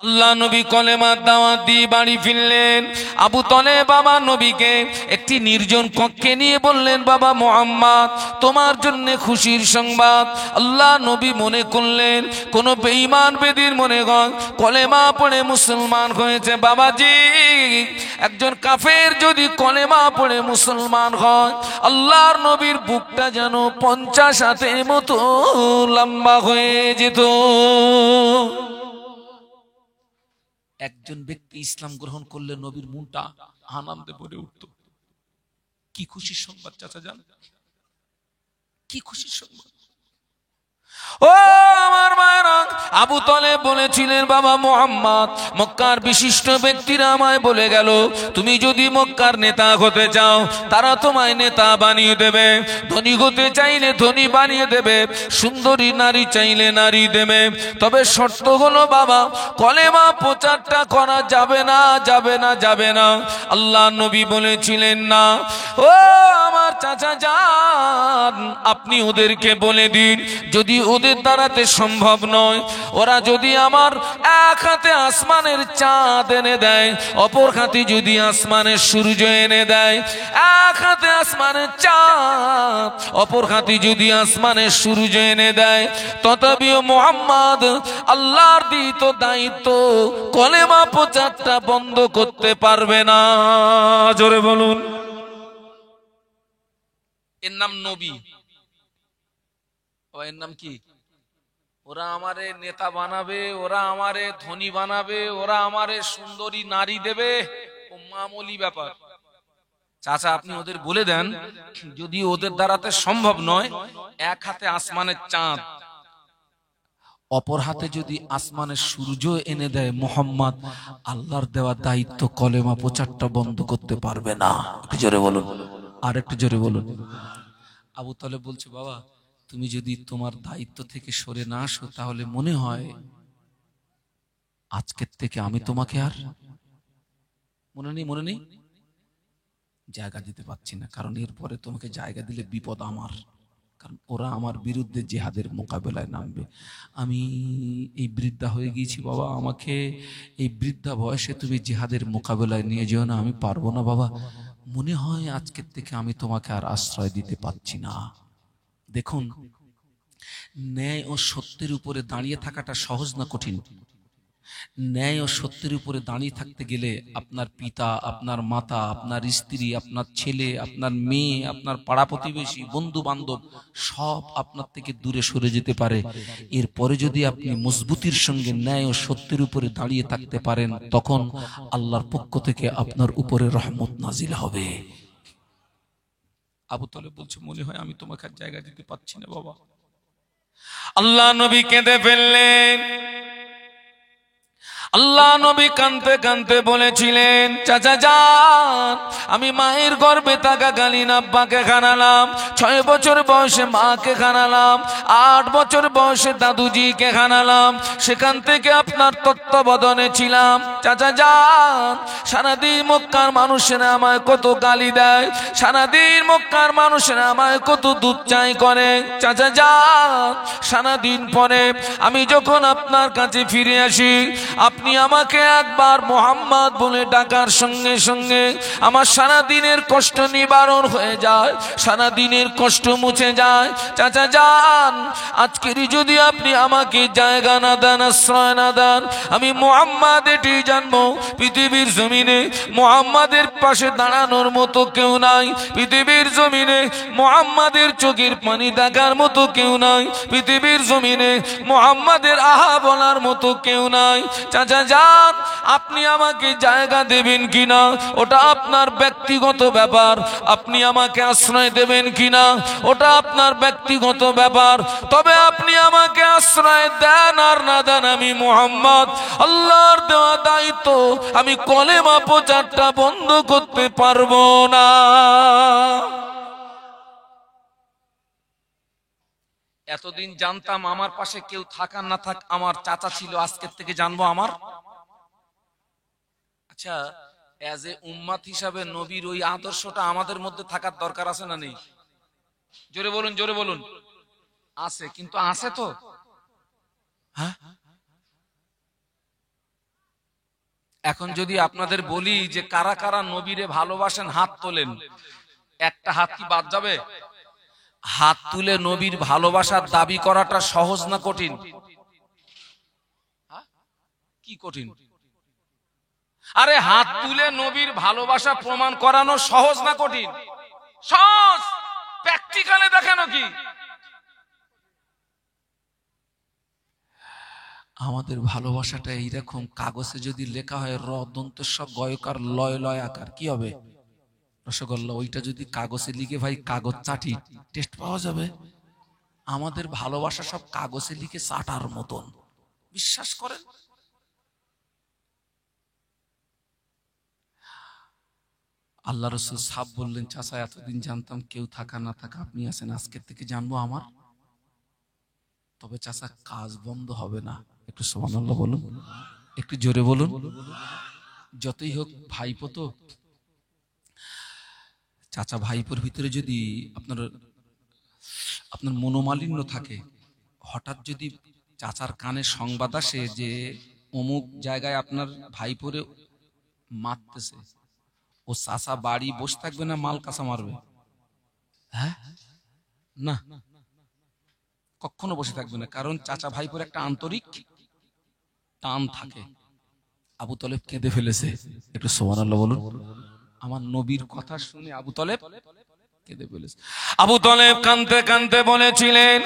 আল্লাহ নবী কলেমার দাওয়াত দিয়ে বাড়ি ফিরলেন। আবু তলেব আমার নবীকে একটি নির্জন কক্ষে নিয়ে বললেন, বাবা মুহাম্মদ, তোমার জন্য খুশির সংবাদ। আল্লাহ নবী মনে করলেন কোন বেঈমান বেদির মনে হয় কলেমা পড়ে মুসলমান হয়েছে। বাবাজি, একজন কাফের যদি কলেমা পড়ে মুসলমান হয়, আল্লাহর নবীর বুকটা যেন 50 হাতের মতো লম্বা হয়ে যেত। একজন ব্যক্তি ইসলাম গ্রহণ করলে নবীর মনটা আনন্দে ভরে উঠত। কি খুশির সংবাদ চাচা জান, কি খুশির সংবাদ। ও আমার মায়েরা, আবু তলেব বলেছিলেন, বাবা মুহাম্মদ, মক্কার বিশিষ্ট ব্যক্তিরা আমায় বলে গেল, তুমি যদি মক্কার নেতা হতে চাও তারা তোমায় নেতা বানিয়ে দেবে, ধনী হতে চাইলে ধনী বানিয়ে দেবে, সুন্দরী নারী চাইলে নারী দেবে, তবে শর্ত হলো বাবা কলেমা প্রচারটা করা যাবে না, যাবে না, যাবে না। আল্লাহ নবী বলেছিলেন, না ও আমার চাচা যান, আপনি ওদেরকে বলে দিন, যদি ওদের দ্বারাতে সম্ভব নয়, ওরা যদি আমার এক হাতে আসমানের চাঁদ এনে দেয়, অপর হাতে যদি আসমানের সূর্য এনে দেয়, এক হাতে আসমানের চাঁদ, অপর হাতে যদি আসমানের সূর্য এনে দেয়, তথাপিও মুহাম্মদ আল্লাহর দিত দায়িত্ব কলেমা প্রচারটা বন্ধ করতে পারবে না। জোরে বলুন। এর নাম নবী, এর নাম কি? ওরা আমারে নেতা বানাবে, ওরা আমারে ধনী বানাবে, ওরা আমারে সুন্দরী নারী দেবে, ও মামুলি ব্যাপার। চাচা আপনি ওদের বলে দেন, যদি ওদের দ্বারাতে সম্ভব নয়, এক হাতে আসমানের চাঁদ, অপর হাতে যদি আসমানের সূর্য এনে দেয়, মুহাম্মদ আল্লাহর দেওয়া দায়িত্ব কলেমা প্রচারটা বন্ধ করতে পারবে না। একটু জোরে বলুন, আর একটু জোরে বলুন। আবু তলেব বলছে, বাবা তুমি যদি তোমার দায়িত্ব থেকে সরে না আসো, তাহলে মনে হয় আজকের থেকে আমি তোমাকে আর মনে নেই জায়গা দিতে পারছি না, কারণ এরপরে তোমাকে জায়গা দিলে বিপদ আমার, কারণ ওরা আমার বিরুদ্ধে জিহাদের মোকাবেলায় নামবে। আমি এই বৃদ্ধা হয়ে গিয়েছি বাবা, আমাকে এই বৃদ্ধা বয়সে তুমি জিহাদের মোকাবেলায় নিয়ে যেও না, আমি পারবো না বাবা, মনে হয় আজকের থেকে আমি তোমাকে আর আশ্রয় দিতে পারছি না। দেখুন, ন্যায় ও সত্যের উপরে দাঁড়িয়ে থাকাটা সহজ না কঠিন? ন্যায় ও সত্যের উপরে দাঁড়িয়ে থাকতে গেলে আপনার পিতা, আপনার মাতা, আপনার স্ত্রী, আপনার ছেলে, আপনার মেয়ে, আপনার পাড়া প্রতিবেশী, বন্ধু বান্ধব সব আপনার থেকে দূরে সরে যেতে পারে। এরপরে যদি আপনি মজবুতির সঙ্গে ন্যায় ও সত্যের উপরে দাঁড়িয়ে থাকতে পারেন, তখন আল্লাহর পক্ষ থেকে আপনার উপরে রহমত নাজিল হবে। আবু তলেব বলছে, মনে হয় আমি তোমাকে আর জায়গা দিতে পারছি না বাবা। আল্লাহ নবী কেঁদে ফেললেন। আল্লাহ নবী কাঁদতে কাঁদতে বলেছিলেন, চাচা যান, আমি মায়ের গর্ভে থাকাকালীন আব্বাকে খানালাম, 6 বছর বয়সে মাকে খানালাম, 8 বছর বয়সে দাদুজিকে খানালাম, সেখান থেকে আপনার তত্ত্বাবধানে ছিলাম। চাচা যান, সারাদিন মক্কার মানুষেরা আমায় কত গালি দেয়, সারাদিন মক্কার মানুষেরা আমায় কত দুধচাই করে। চাচা যান, সারাদিন পরে আমি যখন আপনার কাছে ফিরে আসি, আপনি আমাকে একবার মুহাম্মদ বলে ডাকার সঙ্গে সঙ্গে আমার সারা দিনের কষ্ট নিবারণ হয়ে যায়, সারা দিনের কষ্ট মুছে যায়। চাচা যান, আজকেরই যদি আপনি আমাকে জায়গা না দেন, আশ্রয় না দেন, আমি মুহাম্মদ এটি জানবো, পৃথিবীর জমিনে মুহাম্মাদের পাশে দাঁড়ানোর মতো কেউ নাই, পৃথিবীর জমিনে মুহাম্মাদের চোখের পানি দেখার মতো কেউ নাই, পৃথিবীর জমিনে মুহাম্মাদের আহা বলার মতো কেউ নাই। চাচা যান, আপনি আমাকে জায়গা দেবেন কিনা ওটা আপনার ব্যক্তিগত ব্যাপার, আপনি আমাকে আশ্রয় দেবেন কিনা ওটা আপনার ব্যক্তিগত ব্যাপার, তবে আপনি আমাকে আশ্রয় দেন আর না দেন, আমি মুহাম্মদ আল্লাহর দেওয়া দায়িত্ব আমি কলেমা প্রচারটা বন্ধ করতে পারবো না। এতদিন জানতাম আমার পাশে কেউ থাকা না থাক আমার চাচা ছিল, আজকের থেকে জানবো আমার। আচ্ছা, এজ এ উম্মাত হিসাবে নবীর ওই আদর্শটা আমাদের মধ্যে থাকার দরকার আছে না নেই? জোরে বলুন, জোরে বলুন। আছে, কিন্তু আছে তো? হ্যাঁ, এখন যদি আপনাদের বলি যে কারা কারা নবীরে ভালোবাসেন হাত তোলেন, একটা হাত কি বাদ যাবে? হাত তুলে নবীর ভালোবাসার দাবি করাটা সহজ না কঠিন? কি কঠিন? আরে হাত তুলে নবীর ভালোবাসা প্রমাণ করানো সহজ না কঠিন? সহজ। প্র্যাকটিক্যালে দেখানো কি? আমাদের ভালোবাসাটা এইরকম, কাগজে যদি লেখা হয় র দন্তস্ব গয়কার লয় লয় আকার, কি হবে? রসগোল্লা। ওইটা যদি কাগজে লিখে ভাই কাগজ চাটি টেস্ট পাওয়া যাবে? আমাদের ভালোবাসা সব কাগজে লিখে চাটার মতন, বিশ্বাস করেন। আল্লাহ রসুল সাহেব বললেন, চাচা এতদিন জানতাম কেউ থাকা না থাকা আপনি আছেন, আজকের থেকে জানবো আমার। তবে চাচা কাজ বন্ধ হবে না। একটু সুবহানাল্লাহ বলুন, একটু জোরে বলুন। যতই হোক ভাইপো তো। চাচা ভাইপোর ভিতরে যদি আপনার মনোমালিন্য থাকে, হঠাৎ যদি চাচার কানে সংবাদ আসে যে অমুক জায়গায় আপনার ভাইপোরে মারতেছে, ও চাচা বাড়ি বসে থাকবে না মাল কাঁচা মারবে? হ্যাঁ না, কখনো বসে থাকবে না। কারণ চাচা ভাইপোর একটা আন্তরিক টান থাকে। আবু তলেব কেঁদে ফেলেছে। একটু সুবহানাল্লাহ বলুন। আমার নবীর কথা শুনে আবু তলেব কেঁদে ফেলেছে। আবু তলেব কাঁদতে কাঁদতে বলেছিলেন,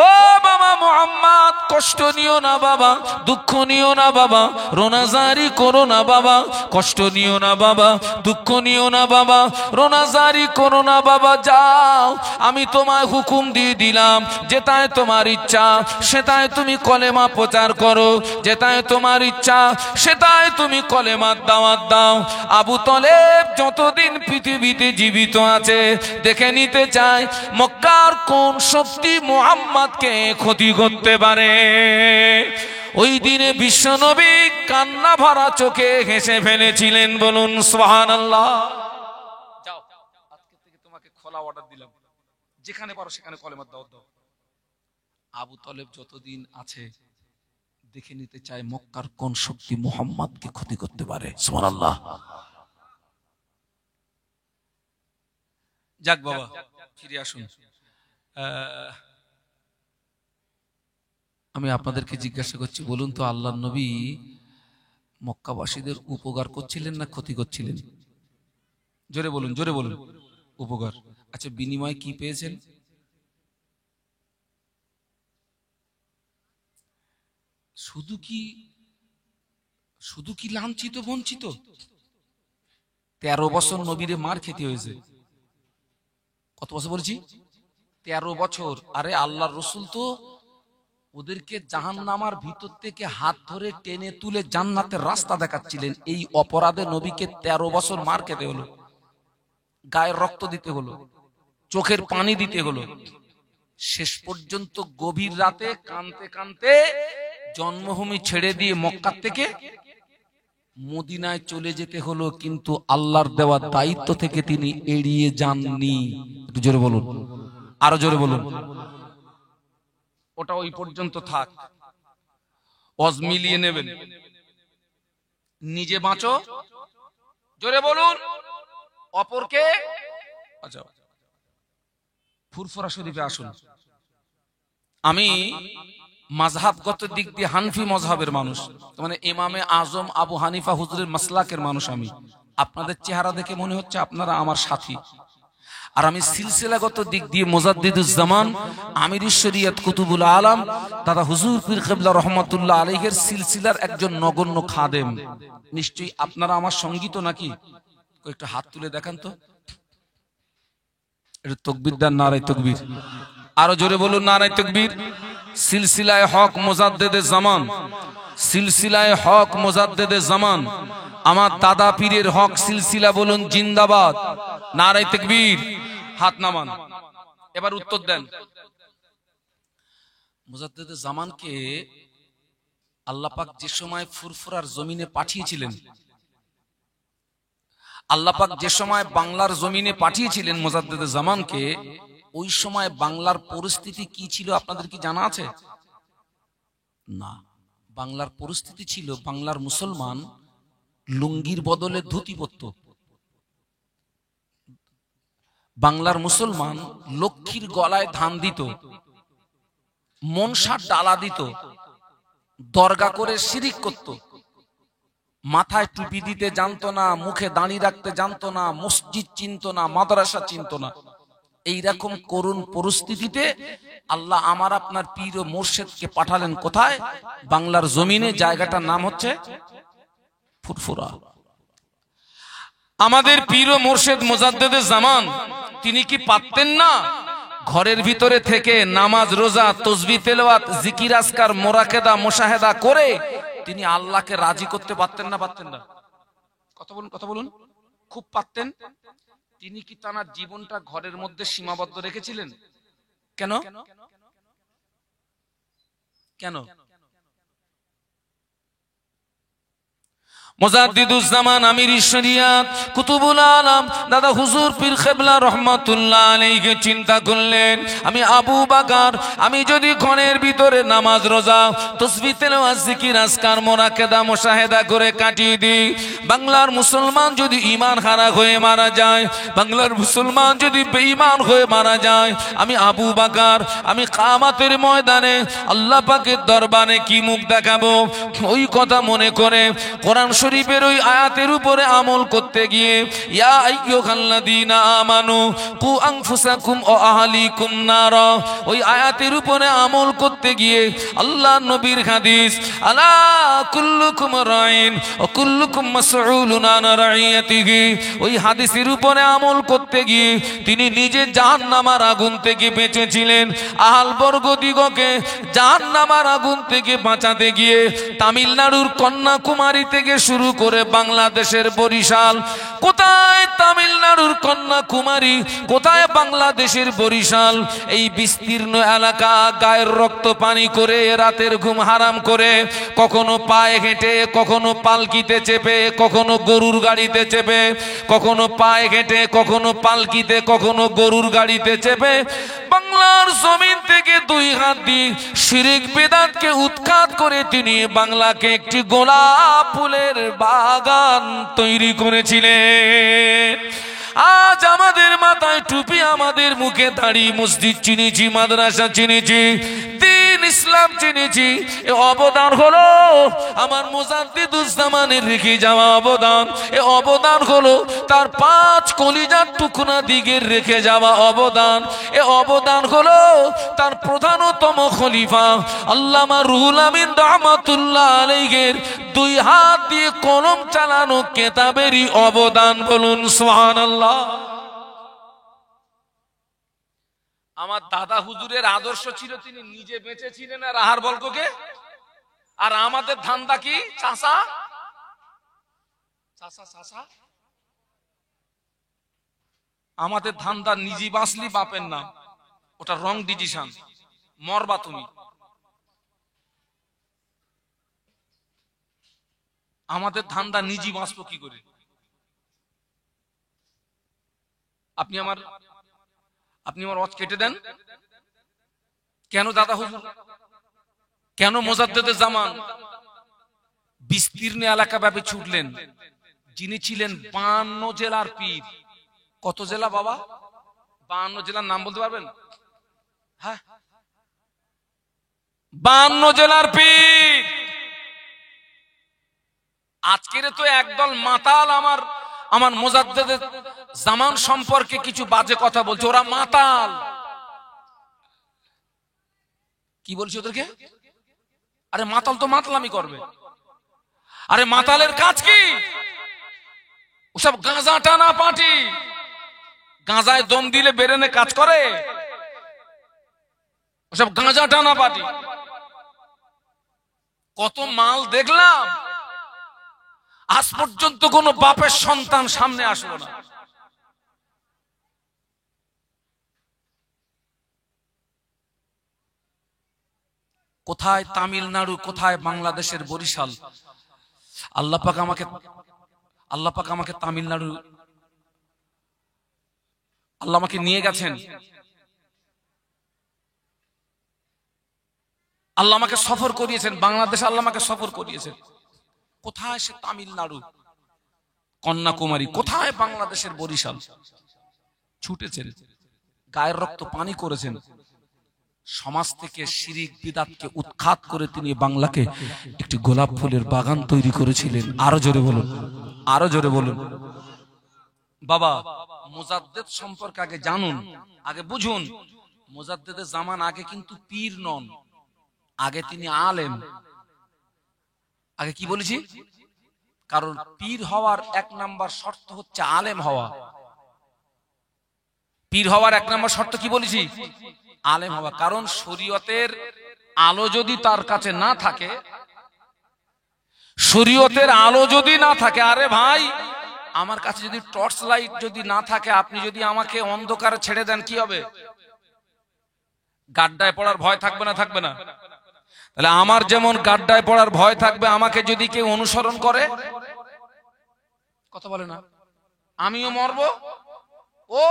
ও বাবা মুহাম্মদ, কষ্ট নিও না বাবা, দুঃখ নিও না বাবা, রোনাজারি করো না বাবা, কষ্ট নিও না বাবা, দুঃখ নিও না বাবা, রোনাজারি করো না বাবা। যাও, আমি তোমায় হুকুম দিয়ে দিলাম, যেটায় তোমার ইচ্ছা সেটায় তুমি কলেমা প্রচার করো, যেটায় তোমার ইচ্ছা সেটায় তুমি কলেমার দাওয়াত দাও। আবু তলেব যতদিন পৃথিবীতে জীবিত আছে দেখে নিতে চায় মক্কার কোন শক্তি মুহাম্মদকে ক্ষতি করতে পারে। ওই দিনে বিশ্বনবী কান্না ভরা চোখে হেসে ফেলেছিলেন। বলুন সুবহানাল্লাহ। যাও, আজকে থেকে তোমাকে খোলা অর্ডার দিলাম, যেখানে পারো সেখানে কলেমার দাওয়াত দাও। আবু তলেব যতদিন আছে দেখে নিতে চায় মক্কার কোন শক্তি মুহাম্মদকে ক্ষতি করতে পারে। সুবহানাল্লাহ। যাক বাবা, ফিরে আসুন। আমি আপনাদেরকে জিজ্ঞাসা করছি, বলুন তো, আল্লাহর নবী মক্কাবাসীদের উপকার করছিলেন না ক্ষতি করছিলেন? জোরে বলুন, জোরে বলুন। উপকার। আচ্ছা, বিনিময়ে কি পেয়েছেন? শুধু কি লাঞ্ছিত বঞ্চিত? 13 বছর নবীরে মার খেতে হয়েছে। কত বছর বলছি? 13 বছর। আরে আল্লাহর রাসূল তো ওদেরকে জাহান্নামের ভিতর থেকে হাত ধরে টেনে তুলে জান্নাতের রাস্তা দেখাচ্ছিলেন। এই অপরাধে নবীকে 13 বছর মার খেতে হলো, গায়ের রক্ত দিতে হলো, চোখের পানি দিতে হলো। শেষ পর্যন্ত গভীর রাতে কাঁদতে কাঁদতে জন্মভূমি ছেড়ে দিয়ে মক্কা থেকে মদিনায় চলে যেতে হলো, কিন্তু আল্লাহর দেওয়া দায়িত্ব থেকে তিনি এড়িয়ে যাননি। একটু জোরে বলুন, আরো জোরে বলুন। ওটা ওই পর্যন্ত থাক, অজ মিলিয়ে নেবেন। নিজে বাঁচো, জোরে বলুন, অপরকে। আচ্ছা, ফুরফুরা শরীফে আসুন। আমি মাযহাবগত দিক দিয়ে হানফি মযহাবের মানুষ, মানে ইমামে আজম আবু হানিফা হুজুরের মাসলাকের মানুষ। আমি আপনাদের চেহারা দেখে মনে হচ্ছে আপনারা আমার সাথী। আর আমি সিলসিলাগত দিক দিয়ে মুজাদ্দিদুজ জামান আমিরুশ শরিয়ত কুতুবুল আলম দাদা হুজুর পীর কিবলা রহমাতুল্লাহ আলাইহির সিলসিলার একজন নগণ্য খাদেম। নিশ্চয়ই আপনারা আমার সঙ্গী তো নাকি? একটু হাত তুলে দেখান তো। একটু তাকবীর দেন, নারায়ে তাকবীর। আরো জোরে বলুন, নারায়ে তাকবীর। সিলসিলায়ে হক মুজাদ্দিদে জামান, সিলসিলায়ে হক মুজাদ্দিদে জামান, আমার দাদা পীরের হক সিলসিলা বলুন জিন্দাবাদ, নারায়ে তাকবীর। হাত নামান। এবার উত্তর দেন। মুজাদ্দিদে জামানকে আল্লাহ পাক যে সময় ফুরফুরার জমিনে পাঠিয়েছিলেন, আল্লাহ পাক যে সময় বাংলার জমিনে পাঠিয়েছিলেন মুজাদ্দিদে জামানকে, ওই সময় বাংলার পরিস্থিতি কি ছিল আপনাদের কি জানা আছে? না। বাংলার পরিস্থিতি ছিল, বাংলার মুসলমান লুঙ্গির বদলে ধুতি পরত। বাংলার মুসলমান লক্ষ্মীর গলায় ধান দিত, মনসার ডালা দিত, দরগা করে শিরিক করত, মাথায় টুপি দিতে জানতো না, মুখে দাঁড়ি রাখতে জানতো না, মসজিদ চিনতো না, মাদ্রাসা চিনতো না। এইরকম করুণ পরিস্থিতিতে আল্লাহ আমার আপনার পীর ও মুর্শিদকে পাঠালেন কোথায়? বাংলার জমিনে। জায়গাটার নাম হচ্ছে ফুরফুরা। আমাদের পীর ও মুর্শিদ মুজাদ্দেদে জামান তিনি কি পারতেন না ঘরের ভিতরে থেকে নামাজ, রোজা, তাসবিহ, তেলাওয়াত, জিকির, আজকার, মোরাকেদা, মুশাহেদা করে তিনি আল্লাহকে রাজি করতে পারতেন না? পারতেন না? কথা বলুন। খুব পারতেন। তিনি কি তার জীবনটা ঘরের মধ্যে সীমাবদ্ধ রেখেছিলেন? কেন? কেন? মুজাদ্দিদুজ্জামান আমির শরিয়াত কুতুবুল আলম দাদা হুজুর পীর কেবলা রহমাতুল্লাহ আলাইহি চিন্তা করলেন, আমি আবু বকর আমি যদি ঘরের ভিতরে নামাজ, রোজা, তাসবিহ, তেলাওয়াত, জিকির, আজকার, মোনাকেদা, মুশাহেদা করে কাটিয়ে দিই, বাংলার মুসলমান যদি ঈমান হারা হয়ে মারা যায়, বাংলার মুসলমান যদি বেঈমান হয়ে মারা যায়, আমি আবু বকর আমি কিয়ামতের ময়দানে আল্লাহ পাকের দরবারে কি মুখ দেখাবো? ওই কথা মনে করে কোরআন শরীফের ওই আয়াতের উপরে আমল করতে গিয়ে ইয়া আইয়ুহাল্লাযীনা আমানু কু আনফুসাকুম ওয়া আহলিকুম নারা, ওই আয়াতের উপরে আমল করতে গিয়ে আল্লাহ নবীর হাদিস আলা কুল্লুকুম রাইন ওয়া কুল্লুকুম মাসউলুন আন রাইয়াতিহি, ওই হাদিসের উপরে আমল করতে গিয়ে তিনি নিজে জাহান্নামের আগুন থেকে বেঁচেছিলেন। আহল বর্গদিগকে জাহান্নামের আগুন থেকে বাঁচাতে গিয়ে তামিলনাড়ুর কন্যাকুমারী থেকে শুরু করে বাংলাদেশের বরিশাল, কোথায় তামিলনাড়ুর কন্যাকুমারী, কোথায় বাংলাদেশের বরিশাল, এই বিস্তীর্ণ এলাকা গায়ের রক্ত পানি করে, রাতের ঘুম হারাম করে, কখনো পায়ে হেঁটে, কখনো পালকিতে চেপে, কখনো গরুর গাড়িতে চেপে, কখনো পায়ে হেঁটে, কখনো পালকিতে, কখনো গরুর গাড়িতে চেপে বাংলার জমিন থেকে দুই হাত দিয়ে শিরক বেদাতকে উৎখাত করে তিনি বাংলাকে একটি গোলাপ ফুলের বাগান তৈরি করেছিলেন। আজ আমাদের মাথায় টুপি, আমাদের মুখে দাড়ি, মসজিদ চিনেছি, মাদ্রাসা চিনেছি, দ্বীন ইসলাম চিনেছি। এ অবদান হলো আমার মুজাদ্দিদুজ্জামানের রেখে যাওয়া অবদান। এ অবদান হলো তার 5 কলিজার টুকরা দিগের রেখে যাওয়া অবদান। এ অবদান হলো তার প্রধানতম খলিফা আল্লামা রুহুল আমিন রহমাতুল্লাহ আলাইহির 2 হাত দিয়ে কলম চালানো কেতাবেরই অবদান। বলুন সুবহানাল্লাহ। আমার দাদা হুজুরের আদর্শ ছিল তিনি নিজে বেঁচে ছিলেন আর আহার বলককে, আর আমাদের ধান্দা কি? চাষা চাষা চাষা। আমাদের ধান্দা নিজে বাঁচলি বাপের নাম, ওটা রং ডিসিশন, মরবা তুমি। আমাদের ধান্দা নিজে বাঁচবো কি করে? আপনি আমার ওয়াজ কেটে দেন কেন? দাদা হুজুর কেন মুজাদ্দেদে জামান বিস্তীর্ণ এলাকা ব্যাপী ছুটলেন? যিনি ছিলেন 52 জেলার পীর। কত জেলা বাবা? 52 জেলার নাম বলতে পারবেন? হ্যাঁ, 52 জেলার পীর। আজকের তো একদল মাতাল আমার মুজাদ্দেদে জামান সম্পর্কে কিছু বাজে কথা বলছে। ওরা মাতাল। কি বলছি ওদেরকে? আরে মাতাল তো মাতলামি করবে। আরে মাতালের কাজ কি? ওসব গাঁজা টানা পার্টি, গাঁজায় দম দিলে বেরেনে কাজ করে। ওসব গাঁজা টানা পার্টি। কত মাল দেখলাম, আজ পর্যন্ত কোন বাপের সন্তান সামনে আসলো না। কোথায় তামিলনাড়ু, কোথায় বাংলাদেশের বরিশাল। আল্লাহ পাক আমাকে তামিলনাড়ু আল্লাহ আমাকে নিয়ে গেছেন। আল্লাহ আমাকে সফর করিয়েছেন। বাংলাদেশ আল্লাহ আমাকে সফর করিয়েছেন। কোথায়? সে তামিলনাড়ু। কন্যাকুমারী, কোথায় বাংলাদেশের বরিশাল, ছুটেছেন, গায়ের রক্ত পানি করেছেন, সমাজ থেকে শিরিক বিদআতকে উৎখাত করে তিনি বাংলাকে একটি গোলাপ ফুলের বাগান তৈরি করেছিলেন। আরো জোরে বলুন, আরো জোরে বলুন। বাবা, মুজাদ্দেদ সম্পর্কে আগে জানুন, আগে বুঝুন। মুজাদ্দেদের জামান আগে কিন্তু পীর নন, আগে তিনি আলেম। আগে কি বলেছি? কারণ পীর হওয়ার 1 নাম্বার শর্ত হচ্ছে আলেম হওয়া। পীর হওয়ার 1 নাম্বার শর্ত কি বলেছি? আলেম হওয়া। কারণ শরীয়তের আলো যদি তার কাছে না থাকে, শরীয়তের আলো যদি না থাকে, আরে ভাই আমার কাছে যদি টর্চ লাইট যদি না থাকে, আপনি যদি আমাকে অন্ধকারে ছেড়ে দেন, কি হবে? গাড্ডায় পড়ার ভয় থাকবে না? থাকবে না? তাহলে আমার যেমন গাড্ডায় পড়ার ভয় থাকবে, আমাকে যদি কেউ অনুসরণ করে, কথা বলে না, আমিও মরবো, ও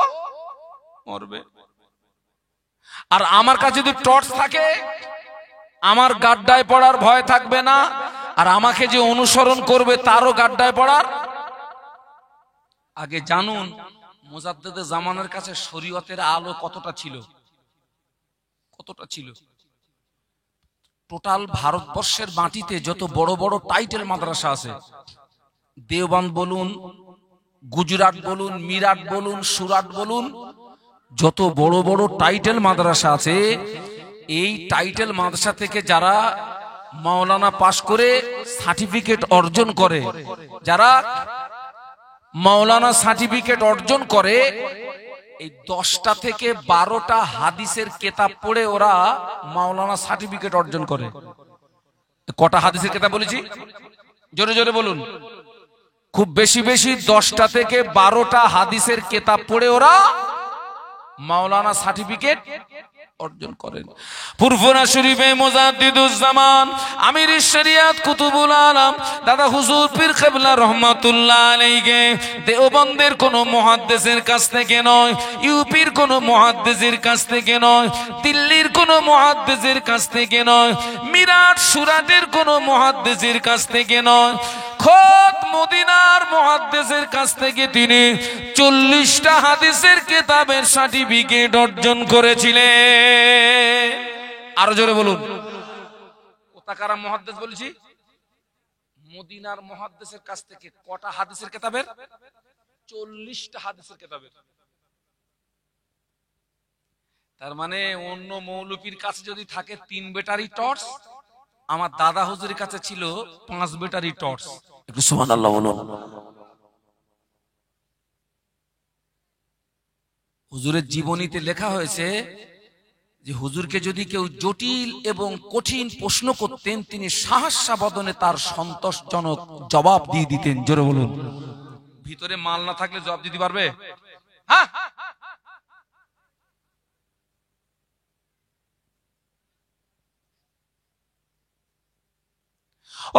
মরবে। আর আমার কাছে যদি টর্চ থাকে, আমার গাড্ডায় পড়ার ভয় থাকবে না, আর আমাকে যে অনুসরণ করবে তারও গাড্ডায় পড়ার। আগে জানুন মুজাদ্দেদের জামানের কাছে শরীয়তের আলো কতটা ছিল, কতটা ছিল। টোটাল ভারতবর্ষের মাটিতে যত বড় বড় টাইটেল মাদ্রাসা আছে, দেওবন্দ বলুন, গুজরাট বলুন, মিরাট বলুন, সুরাট বলুন, যত বড় বড় টাইটেল মাদ্রাসা আছে, এই টাইটেল মাদ্রাসা থেকে যারা মাওলানা পাশ করে সার্টিফিকেট অর্জন করে, যারা মাওলানা সার্টিফিকেট অর্জন করে, এই 10টা থেকে 12টা হাদিসের কিতাব পড়ে ওরা মাওলানা সার্টিফিকেট অর্জন করে। কটা হাদিসের কিতাব বলেছি? জোরে জোরে বলুন। খুব বেশি বেশি 10টা থেকে 12টা হাদিসের কিতাব পড়ে ওরা মাওলানা সার্টিফিকেট অর্জন করেন। ফুরফুরা শরীফে মুজাদ্দিদুজ্জামান আমির শরিয়াত কুতুবুল আলম দাদা হুজুর পীর কেবলা রহমাতুল্লাহ আলাইহি দেওবন্দের কোন মুহাদ্দিসের কাছ থেকে নয়, ইউপির কোন মুহাদ্দিসের কাছ থেকে নয়, দিল্লির কোন মুহাদ্দিসের কাছ থেকে নয়, মিরাট সুরাটের কোন মুহাদ্দিসের কাছ থেকে নয়, খোদ মদিনার মুহাদ্দিসের কাছ থেকে তিনি 40টা হাদিসের কিতাবের সার্টিফিকেট অর্জন করেছিলেন। আরো জোরে বলুন। কোথাকার মুহাদ্দিস বলেছি? মদিনার মুহাদ্দিসের কাছ থেকে। কটা হাদিসের কিতাবের? 40টা হাদিসের কিতাবের। তার মানে অন্য মৌলবীর কাছে যদি থাকে 3 ব্যাটারি টর্চ, আমার দাদা হুজুরের কাছে ছিল 5 ব্যাটারি টর্চ। একটু সুবহানাল্লাহ বলুন। হুজুরের জীবনীতে লেখা হয়েছে যে হুজুরকে যদি কেউ জটিল এবং কঠিন প্রশ্ন করতেন, তিনি সাহসা বদনে তার সন্তোষজনক জবাব দিয়ে দিতেন। জোরে বলুন। ভিতরে মাল না থাকলে জবাব দিতে পারবে? হ্যাঁ।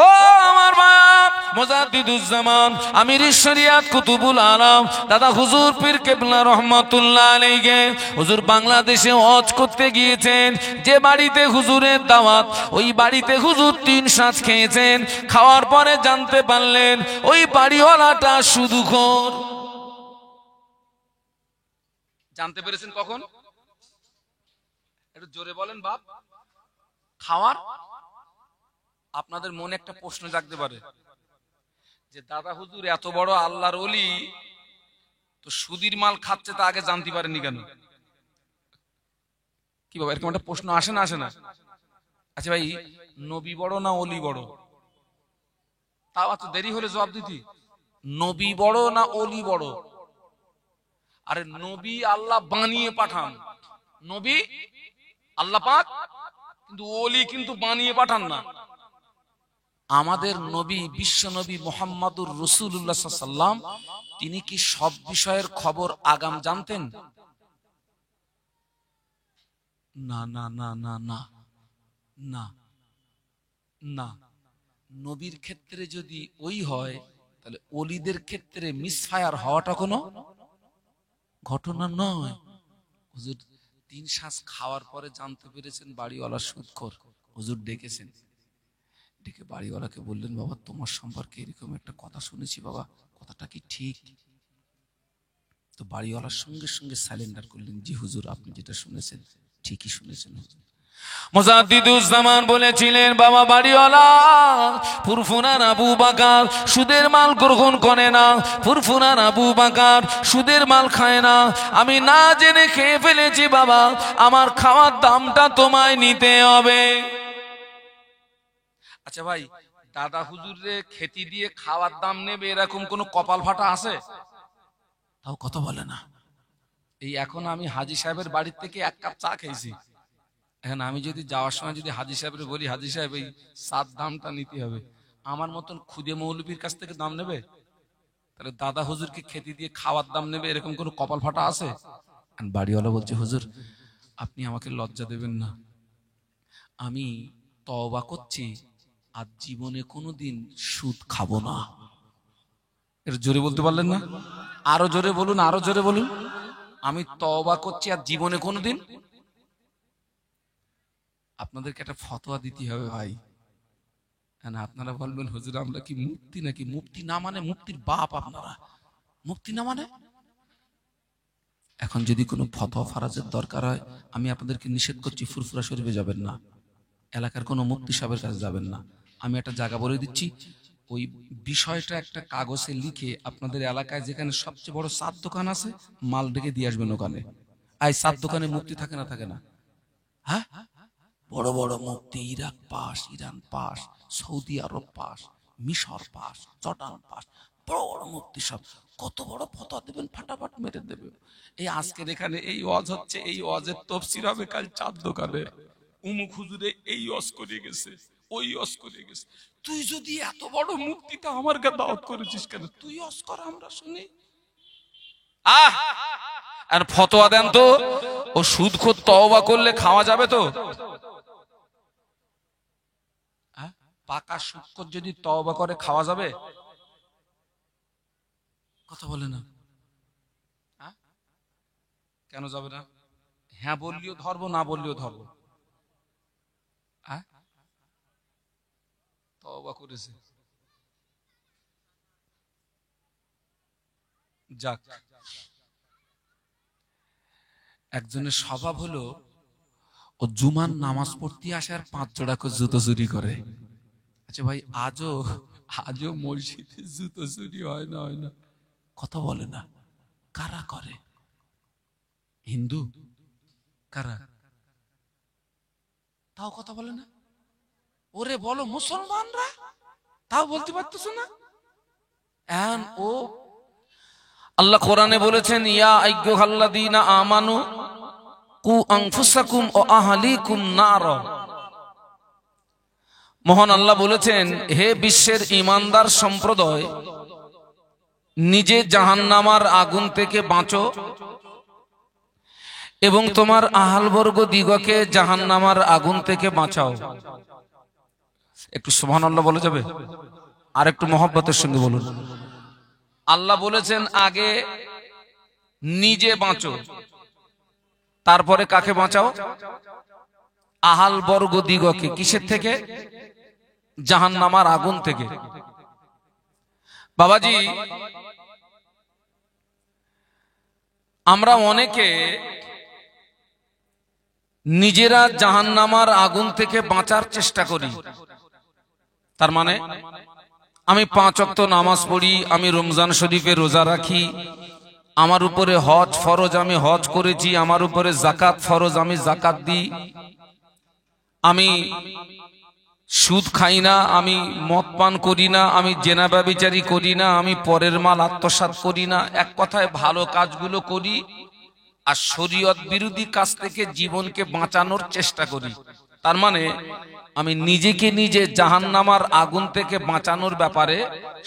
ও আমার বাপ মুজাদ্দিদুজ্জামান আমির শরিয়াত কুতুবুল আলম দাদা হুজুর পীর কেবলা রহমাতুল্লাহ আলাইহি হুজুর বাংলাদেশে হজ করতে গিয়েছেন। যে বাড়িতে হুজুরের দাওয়াত, ওই বাড়িতে হুজুর 3 সাঁঝ খেয়েছেন। খাওয়ার পরে জানতে পারলেন ওই বাড়িওয়ালাটা সুদখোর। জানতে পেরেছেন কখন? একটু জোরে বলেন বাপ। খাওয়ার আপনাদের মনে একটা প্রশ্ন জাগতে পারে যে দাদা হুজুর এত বড় আল্লাহর ওলি, তো সুদির মাল খাচ্ছে, তা আগে জানতে পারেনি কেন? কি বাবা, এরকম একটা প্রশ্ন আসে না? আসে না? আচ্ছা ভাই, নবী বড় না ওলি বড়? তাও এত দেরি হলে জবাব দিতি। নবী বড় না ওলি বড়? আরে নবী আল্লাহ বানিয়ে পাঠান, নবী আল্লাহ পাক, কিন্তু ওলি কিন্তু বানিয়ে পাঠান না। আমাদের নবী বিশ্ব নবী মুহাম্মাদুর রাসূলুল্লাহ সাল্লাল্লাহু আলাইহি ওয়াসাল্লাম, তিনি কি সব বিষয়ের খবর আগাম জানতেন? না না না না না না না। নবীর ক্ষেত্রে যদি ওই হয়, তাহলে ওলিদের ক্ষেত্রে মিসফায়ার হওয়াটা কোনো ঘটনা নয়। হুজুর 3 সাঁঝ খাওয়ার পরে জানতে পেরেছেন বাড়িওয়ালা সুদখোর, হুজুর ডেকেছেন, ডেকে বাড়িওয়ালাকে বললেন, বাবা তোমার সম্পর্কে এরকম একটা কথা শুনেছি বাবা, কথাটা কি ঠিক? তো বাড়িওয়ালার সঙ্গে সঙ্গে সারেন্ডার করলেন, জি হুজুর আপনি যেটা শুনেছেন ঠিকই শুনেছেন হুজুর। মুজাদ্দিদুজ্জামান বলেছিলেন, বাবা বাড়িওয়ালা, ফুরফুরার আবু বকর সুদের মাল গ্রহণ করে না, ফুরফুরার আবু বকর সুদের মাল খায় না, আমি না জেনে খেয়ে ফেলেছি বাবা, আমার খাওয়ার দামটা তোমায় নিতে হবে। আচ্ছা ভাই, দাদা হুজুরে খেতি দিয়ে খাওয়ার দাম নেবে এরকম কোন কপাল ফাটা আছে? তাও কথা বলে না। এই এখন আমি হাজী সাহেবের বাড়ির থেকে 1 কাপ চা খেয়েছি, এখন আমি যদি যাওয়ার সময় যদি হাজী সাহেবের বলি, হাজী সাহেব এই চার দামটা নিতে হবে, আমার মতন খুদে মৌলবীর কাছ থেকে দাম নেবে? তাহলে দাদা হুজুরকে খেতে দিয়ে খাওয়ার দাম নেবে এরকম কোনো কপাল ফাটা আছে? বাড়িওয়ালা বলছে, হুজুর আপনি আমাকে লজ্জা দেবেন না, আমি তওবা করছি আর জীবনে কোনোদিন সুদ খাবো না। এর জোরে বলতে পারলেন না? আরো জোরে বলুন, আরো জোরে বলুন। আমি তওবা করছি আর জীবনে কোনোদিন। আপনাদেরকে একটা ফতোয়া দিতে হবে ভাই, আপনারা বলবেন হুজুর আমরা কি মুফতি নাকি? মুফতি না মানে মুফতির বাপ আপনারা, মুফতি না মানে। এখন যদি কোনো ফতোয়া ফারাজের দরকার হয়, আমি আপনাদেরকে নিষেধ করছি ফুরফুরা শরীফে যাবেন না, এলাকার কোনো মুফতি সাহেবের কাছে যাবেন না। আমি একটা জায়গা বলে দিচ্ছি, ওই বিষয়টা একটা কাগজে লিখে আপনাদের এলাকায় যেখানে সবচেয়ে বড় চার দোকান আছে মাল ডেকে দিয়ে আসবেন ওখানে। আর চার দোকানে মুফতি থাকে না? থাকে না? হ্যাঁ, বড় বড় মুফতি, Iraq pass, Iran pass, Saudi Arab pass, মিশর পাস, জর্ডান পাস, বড় বড় মুফতি সব কত বড় ফতোয়া দেবেন, ফাটাফাট মেরে দেবে। এই আজকের এখানে এই ওয়াজ হচ্ছে, এই ওয়াজের তফসির হবে কাল চার দোকানে, উমুক হুজুরে এই ওয়াজ করে গেছে, ওই ওয়াজ করে গেছে। তুই যদি এত বড় মুফতিটা আমার কাছে দাওয়াত করেছিস কেন? তুই ওয়াজ কর, আমরা শুনি। আর ফতোয়া দেন তো, ও সুদখোর তওবা করলে খাওয়া যাবে তো? পাকা সুদখোর যদি তওবা করে খাওয়া যাবে? কথা বলে না, কেন যাবে না? হ্যাঁ বললেও ধরবো, না বললেও ধরবো। তওবা করেছে, যাক। একজনের স্বভাব হলো ও জুমার নামাজ পড়তে আসে আর 5 জোড়া করে জুতো চুরি করে। আচ্ছা ভাই, আজও মসজিদে জুতো চুরি হয় না? হয় না? কথা বলে না। কারা করে? হিন্দু? কারা? তাও কথা বলে না। ওরে বলো মুসলমানরা, তাও বলতে পারতেছ না। ও আল্লাহ কোরআনে বলেছেন, ইয়া আইয়ুহাল্লাযীনা আমানু কু আনফুসাকুম ওয়া আহলিকুম নার। মহান আল্লাহ বলেছেন, হে বিশ্বের ঈমানদার সম্প্রদায়, নিজে জাহান্নামার আগুন থেকে বাঁচো এবং তোমার আহালবর্গ দিগকে জাহান্নামার আগুন থেকে বাঁচাও। একটু সুবহানাল্লাহ বলে যাবে? আর একটু মহব্বতের সঙ্গে বলুন। আল্লাহ বলেছেন আগে নিজে বাঁচো, তারপরে কাকে বাঁচাও? আহাল বর্গ দিগকে। কিসের থেকে? জাহান্নামার আগুন থেকে। বাবাজি, আমরা অনেকে নিজেরা জাহান্নামার আগুন থেকে বাঁচার চেষ্টা করি। তার মানে আমি 5 ওয়াক্ত নামাজ পড়ি, আমি রমজান শরীফে রোজা রাখি, আমার উপরে হজ ফরজ, আমি হজ করেছি, আমার উপরে যাকাত ফরজ, আমি যাকাত দিই, আমি সুদ খাই না, আমি মদ পান করি না, আমি জেনা ব্যভিচারী করি না, আমি পরের মাল আত্মসাৎ করি না। এক কথায় ভালো কাজগুলো করি আর শরীয়ত বিরোধী কাজ থেকে জীবনকে বাঁচানোর চেষ্টা করি। তার মানে আমি নিজেকে নিজে জাহান্নামার আগুন থেকে বাঁচানোর ব্যাপারে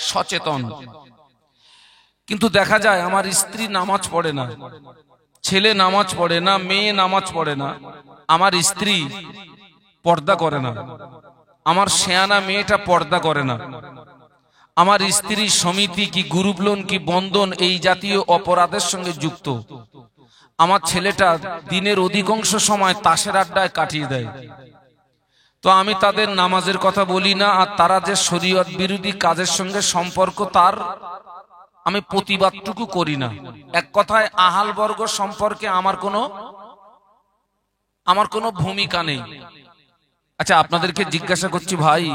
সচেতন। কিন্তু দেখা যায় আমার স্ত্রী নামাজ পড়ে না, ছেলে নামাজ পড়ে না, মেয়ে নামাজ পড়ে না, আমার স্ত্রী পর্দা করে না, আমার শেয়ানা মেয়েটা পর্দা করে না, আমার স্ত্রী সমিতি কি গ্রুপ লোন কি বন্ধন এই জাতীয় অপরাধের সঙ্গে যুক্ত, আমার ছেলেটা দিনের অধিকাংশ সময় তাসের আড্ডায় কাটিয়ে দেয়, তো আমি তাদের নামাজের কথা বলি না, আর তারা যে শরীয়ত বিরোধী কাজের সঙ্গে সম্পর্ক তার আমি প্রতিবাদটুকু করি না। এক কথায় আহাল বর্গ সম্পর্কে আমার কোনো ভূমিকা নেই। আচ্ছা, আপনাদেরকে জিজ্ঞাসা করছি ভাই,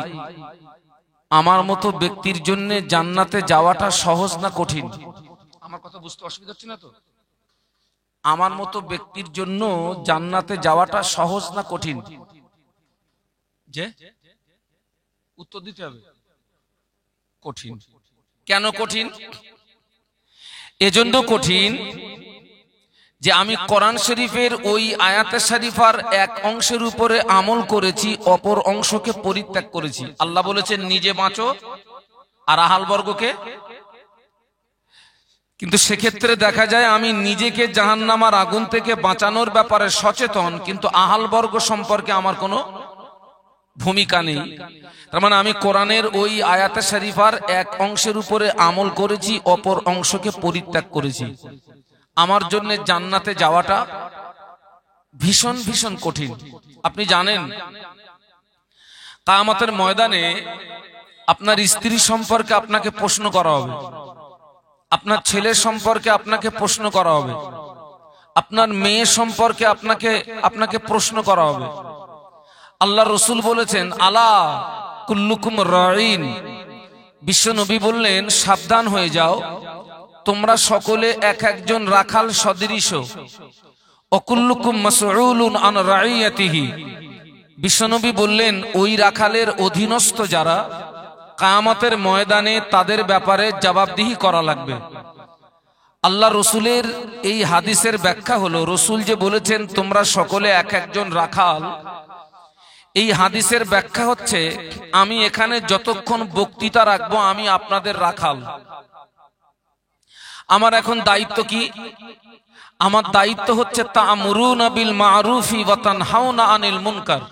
আমার মতো ব্যক্তির জন্য জান্নাতে যাওয়াটা সহজ না কঠিন? আমার কথা বুঝতে অসুবিধা হচ্ছে না তো? আমার মতো ব্যক্তির জন্য জান্নাতে যাওয়াটা সহজ না কঠিন? যে উত্তর দিতে হবে। কঠিন। কেন কঠিন? এজন্য কঠিন যে আমি কোরআন শরীফের ওই আয়াতে শরীফার এক অংশের উপরে আমল করেছি, অপর অংশকে পরিত্যাগ করেছি। আল্লাহ বলেছেন নিজে বাঁচো আর আহাল বর্গকে। কিন্তু সেক্ষেত্রে দেখা যায় আমি নিজেকে জাহান্নামের আগুন থেকে বাঁচানোর ব্যাপারে সচেতন, কিন্তু আহাল বর্গ সম্পর্কে আমার কোনো ভূমিকা নেই। তার মানে আমি কোরআনের ওই আয়াতে শরীফার এক অংশের উপরে আমল করেছি, অপর অংশকে পরিত্যাগ করেছি। আমার জন্য জান্নাতে যাওয়াটা ভীষণ ভীষণ কঠিন। আপনি জানেন কিয়ামতের ময়দানে আপনার স্ত্রী সম্পর্কে আপনাকে প্রশ্ন করা হবে, আপনার ছেলে সম্পর্কে আপনাকে প্রশ্ন করা হবে, আপনার মেয়ে সম্পর্কে আপনাকে প্রশ্ন করা হবে। আল্লাহ রসুল বলেছেন আলা কুল্লুকুম রাঈন, বিশ্বনবী বললেন সাবধান হয়ে যাও, তোমরা সকলে এক একজন রাখাল সদৃশ। অকুল্লুকুম মাসউলুন আন রাইয়াতিহি, বিশ্বনবী বললেন ওই রাখালের অধীনস্থ যারা, কিয়ামতের ময়দানে তাদের ব্যাপারে জবাবদিহি করা লাগবে। আল্লাহ রসুলের এই হাদিসের ব্যাখ্যা হলো, রসুল যে বলেছেন তোমরা সকলে এক একজন রাখাল, এই হাদিসের ব্যাখ্যা হচ্ছে আমি এখানে যতক্ষণ বক্তৃতা রাখবো আমি আপনাদের রাখাল। আমার এখন দায়িত্ব কি? আমার দায়িত্ব হচ্ছে তা'মুরুনা বিল মা'রুফি ওয়া তানহাউনা আনিল মুনকার।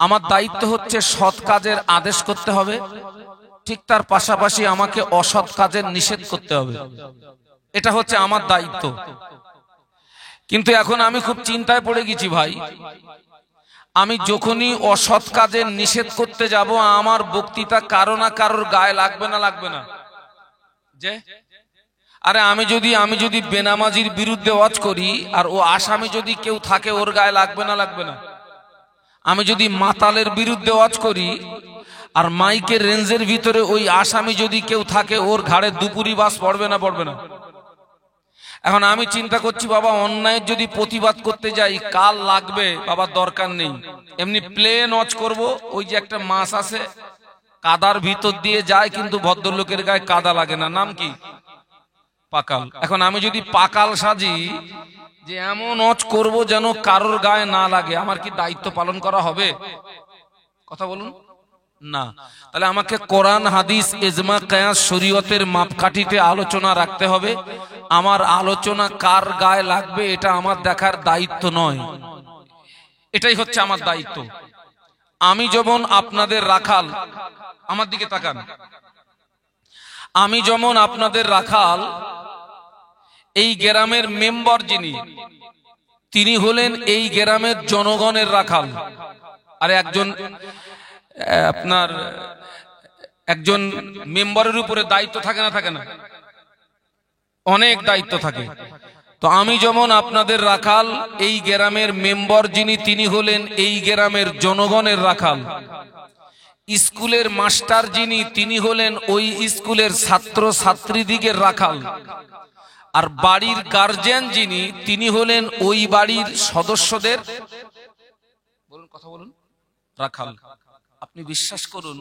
আমার দায়িত্ব হচ্ছে সৎ কাজের আদেশ করতে হবে, ঠিক তার পাশাপাশি আমাকে অসৎ কাজের নিষেধ করতে হবে। এটা হচ্ছে আমার দায়িত্ব। কিন্তু এখন আমি খুব চিন্তায় পড়ে গেছি ভাই, আমি যখনই অসৎ কাজের নিষেধ করতে যাব আমার বক্তৃতা কারো না কারোর গায়ে লাগবে না লাগবে না? যে আরে আমি যদি বেনামাজির বিরুদ্ধে ওয়াজ করি আর ও আসামি যদি কেউ থাকে ওর গায়ে লাগবে না লাগবে না? আমি যদি মাতালের বিরুদ্ধে ওয়াজ করি আর মাইকের রেঞ্জের ভিতরে ওই আসামি যদি কেউ থাকে ওর ঘাড়ে দুপুরি বাস পড়বে না পড়বে না? এখন আমি চিন্তা করছি বাবা, অন্যায়ের যদি প্রতিবাদ করতে যাই কাল লাগবে, বাবা দরকার নেই, এমনি প্লেন ওয়াজ করব। ওই যে একটা মাছ আছে কাদার ভিতর দিয়ে যায় কিন্তু ভদ্রলোকের গায়ে কাদা লাগে না, নাম কি? পাকাল। এখন আমি যদি পাকাল সাজি যে এমন ওয়াজ করব যেন কারোর গায়ে না লাগে, আমার কি দায়িত্ব পালন করা হবে? কথা বলুন না। তাহলে আমাকে কোরআন হাদিস ইজমা কিয়াস শরীয়তের মাপকাঠিতে আলোচনা রাখতে হবে। আমার আলোচনা কার গায়ে লাগবে এটা আমার দেখার দায়িত্ব নয়, এটাই হচ্ছে আমার দায়িত্ব। আমি যেমন আপনাদের রাখাল, আমার দিকে তাকান, আমি যেমন আপনাদের রাখাল, এই গ্রামের মেম্বার যিনি তিনি হলেন এই গ্রামের জনগণের রাখাল। আর একজন মেম্বারের উপরে দায়িত্ব থাকে না থাকে না? অনেক দায়িত্ব থাকে। তো আমি যেমন আপনাদের রাখাল, এই গ্রামের মেম্বার যিনি তিনি হলেন এই গ্রামের জনগণের রাখাল। স্কুলের মাস্টার যিনি তিনি হলেন ওই স্কুলের ছাত্র ছাত্রীদিগের রাখাল। আর বাড়ির গার্জিয়ান যিনি তিনি হলেন ওই বাড়ির সদস্যদের কথা বলুন রাখাল। আপনি বিশ্বাস করুন,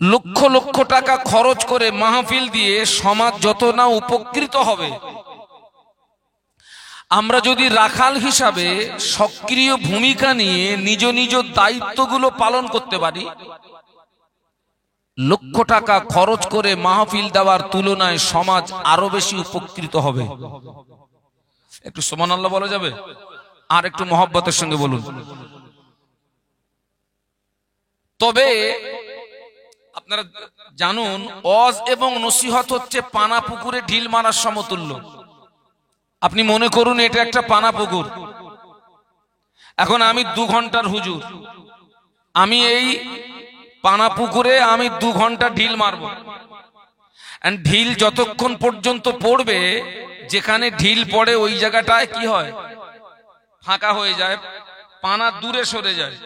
লক্ষ লক্ষ টাকা খরচ করে মাহফিল দিয়ে সমাজ যত না উপকৃত হবে, আমরা যদি রাখাল হিসাবে সক্রিয় ভূমিকা নিয়ে নিজ নিজ দায়িত্বগুলো পালন করতে পারি, লক্ষ টাকা খরচ করে মাহফিল দেওয়ার তুলনায় সমাজ আরো বেশি উপকৃত হবে। একটু সুবহানাল্লাহ বলা যাবে? আর একটু মহব্বতের সঙ্গে বলুন। তবে আপনারা জানুন, ওয়াজ এবং নসিহত হচ্ছে পানা পুকুরে ঢিল মারার সমতুল্য। আপনি মনে করুন এটা একটা পানা পুকুর, এখন আমি 2 ঘন্টার হুজুর, আমি এই পানা পুকুরে আমি 2 ঘন্টা ঢিল মারবো। ঢিল যতক্ষণ পর্যন্ত পড়বে, যেখানে ঢিল পড়ে ওই জায়গাটায় কি হয়, ফাঁকা হয়ে যায়, পানা দূরে সরে যায়।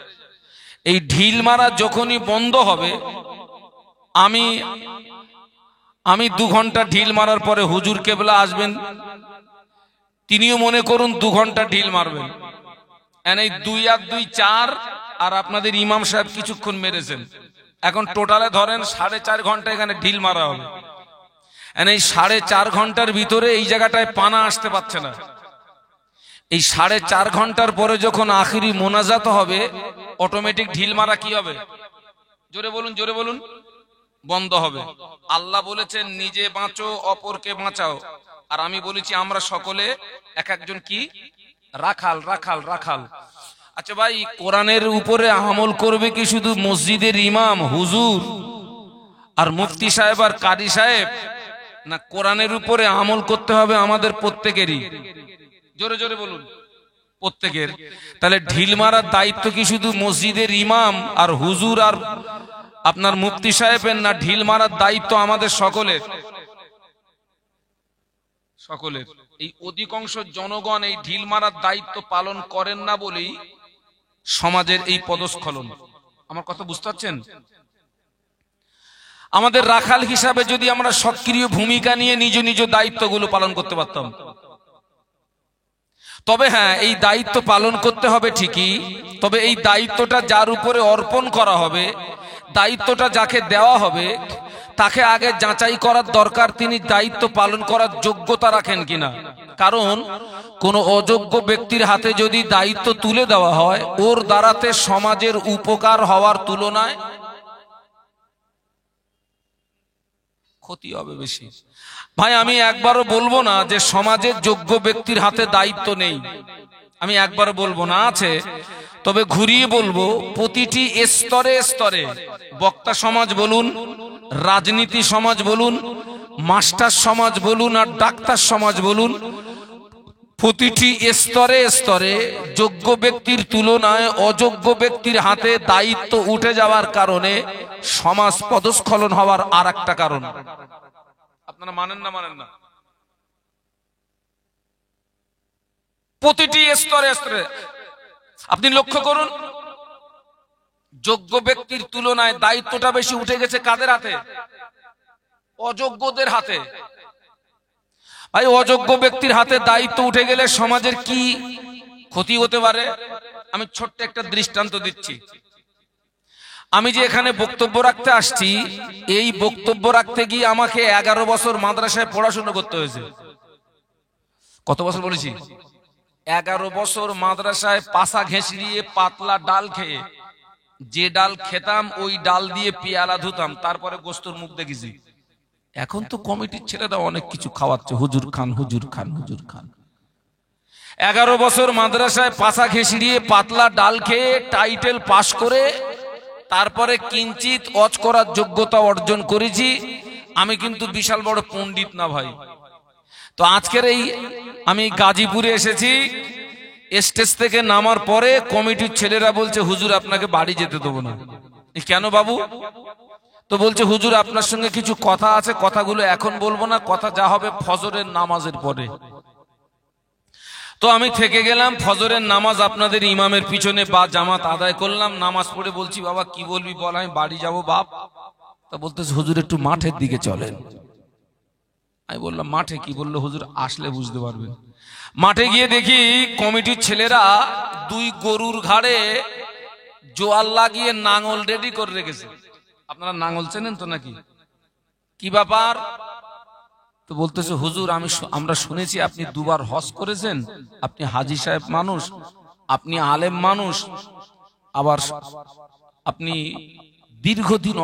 এই ঢিল মারা যখনই বন্ধ হবে, আমি 2 ঘন্টা ঢিল মারার পরে হুজুর কেবলা আসবেন, তিনিও মনে করুন 2 ঘন্টা ঢিল মারবেন। এই 2 আর 2 4, আর আপনাদের ইমাম সাহেব কিছুক্ষণ মেরেছেন, এখন টোটালে ধরেন 4.5 ঘন্টা এখানে ঢিল মারা হবে। এই 4.5 ঘন্টার ভিতরে এই জায়গাটায় পানা আসতে পারছে না। এই 4.5 ঘন্টার পরে যখন আখিরি মোনাজাত হবে, অটোমেটিক ঢিল মারা কি হবে, জোরে বলুন, জোরে বলুন, বন্ধ হবে। আল্লাহ বলেছেন নিজে বাঁচো অপরকে বাঁচাও, আর আমি বলেছি আমরা সকলে এক একজন কি, রাখাল রাখাল রাখাল। আচ্ছা ভাই, কোরআনের উপরে আমল করবে কি শুধু মসজিদের ইমাম হুজুর আর মুফতি সাহেব আর কারি সাহেব, না কোরআনের উপরে আমল করতে হবে আমাদের প্রত্যেকেরই? জোরে জোরে বলুন, প্রত্যেকের। তাহলে ঢিল মারার দায়িত্ব কি শুধু মসজিদের ইমাম আর হুজুর আর আপনার মুফতি সাহেবের, না ঢিল মারার দায়িত্ব আমাদের সকলের? সকলের। এই অধিকাংশ জনগণ এই ঢিল মারার দায়িত্ব পালন করেন না বলেই সমাজের এই পদস্খলন। আমার কথা বুঝতে পারছেন? আমাদের রাখাল হিসাবে যদি আমরা সক্রিয় ভূমিকা নিয়ে নিজ নিজ দায়িত্বগুলো পালন করতে পারতাম, তবে হ্যাঁ, এই দায়িত্ব পালন করতে হবে ঠিকই, তবে এই দায়িত্বটা যার উপরে অর্পণ করা হবে, দায়িত্বটা যাকে দেওয়া হবে, তাকে আগে যাচাই করার দরকার তিনি দায়িত্ব পালন করার যোগ্যতা রাখেন কিনা। কারণ কোন অযোগ্য ব্যক্তির হাতে যদি দায়িত্ব তুলে দেওয়া হয়, ওর দ্বারাতে সমাজের উপকার হওয়ার তুলনায় ক্ষতি হবে বেশি। ভাই, আমি একবারও বলবো না যে সমাজের যোগ্য ব্যক্তির হাতে দায়িত্ব নেই, আমি একবারও বলবো না, আছে। তবে ঘুরিয়ে বলবো, প্রতিটি স্তরে স্তরে, বক্তা সমাজ বলুন, রাজনীতি সমাজ বলুন, মাস্টার সমাজ বলুন, আর ডাক্তার সমাজ বলুন, প্রতিটি স্তরে স্তরে যোগ্য ব্যক্তির তুলনায় অযোগ্য ব্যক্তির হাতে দায়িত্ব উঠে যাওয়ার কারণে সমাজ পদস্খলন হওয়ার আর একটা কারণ। আপনারা মানেন না? মানেন না? প্রতিটি স্তরে স্তরে আপনি লক্ষ্য করুন, যোগ্য ব্যক্তির তুলনায় দায়িত্বটা বেশি উঠে গেছে কাদের হাতে? অযোগ্যদের হাতে। ভাই, অযোগ্য ব্যক্তির হাতে দায়িত্ব উঠে গেলে সমাজের কি ক্ষতি হতে পারে? আমি ছোট্ট একটা দৃষ্টান্ত দিচ্ছি। আমি যে এখানে বক্তব্য রাখতে আসছি, এই বক্তব্য রাখতে গিয়ে আমাকে 11 বছর মাদ্রাসায় পড়াশোনা করতে হয়েছে। কত বছর বলেছি? 11 বছর মাদ্রাসায় পাশা ঘেঁষড়িয়ে পাতলা ডাল খেয়ে, যে ডাল খেতাম ওই ডাল দিয়ে পেয়ালা ধুতাম, তারপরে গোস্তর মুখ দেখেছি। এখন তো কমিটির ছেলেরা অনেক কিছু খাওয়াচ্ছে, হুজুর খান হুজুর খান হুজুর খান। 11 বছর মাদ্রাসায় পাশা ঘেঁষড়িয়ে পাতলা ডাল খেয়ে টাইটেল পাশ করে তারপরে কিঞ্চিত অজ করার যোগ্যতা অর্জন করেছি। আমি কিন্তু বিশাল বড় পণ্ডিত না ভাই। তো আজকের এই আমি গাজীপুরে এসেছি, স্টেজ থেকে নামার পরে কমিটির ছেলেরা বলছে, হুজুর আপনাকে বাড়ি যেতে দেবো না। কেন বাবু? তো বলছে, হুজুর আপনার সঙ্গে কিছু কথা আছে, কথাগুলো এখন বলবো না, কথা যা হবে ফজরের নামাজের পরে। তো আমি থেকে গেলাম, ফজরের নামাজ আপনাদের ইমামের পিছনে বা জামাত আদায় করলাম। নামাজ পড়ে বলছি, বাবা কি বলবি বল, আমি বাড়ি যাবো বাপ। তা বলতেছে, হুজুর একটু মাঠের দিকে চলেন। আমি বললাম, মাঠে কি? বললো, হুজুর আসলে বুঝতে পারবেন। মাঠে গিয়ে দেখি কমিটির ছেলেরা 2 গরুর ঘাড়ে জোয়াল লাগিয়ে নাঙল রেডি করে রেখেছে। আপনারা নাঙল চেনেন তো নাকি? কি ব্যাপার? তো বলতেছে, হুজুর আমরা শুনেছি আপনি 2 বার হজ করেছেন, আপনি হাজী সাহেব মানুষ, আপনি আলেম মানুষ, আবার আপনি দীর্ঘদিন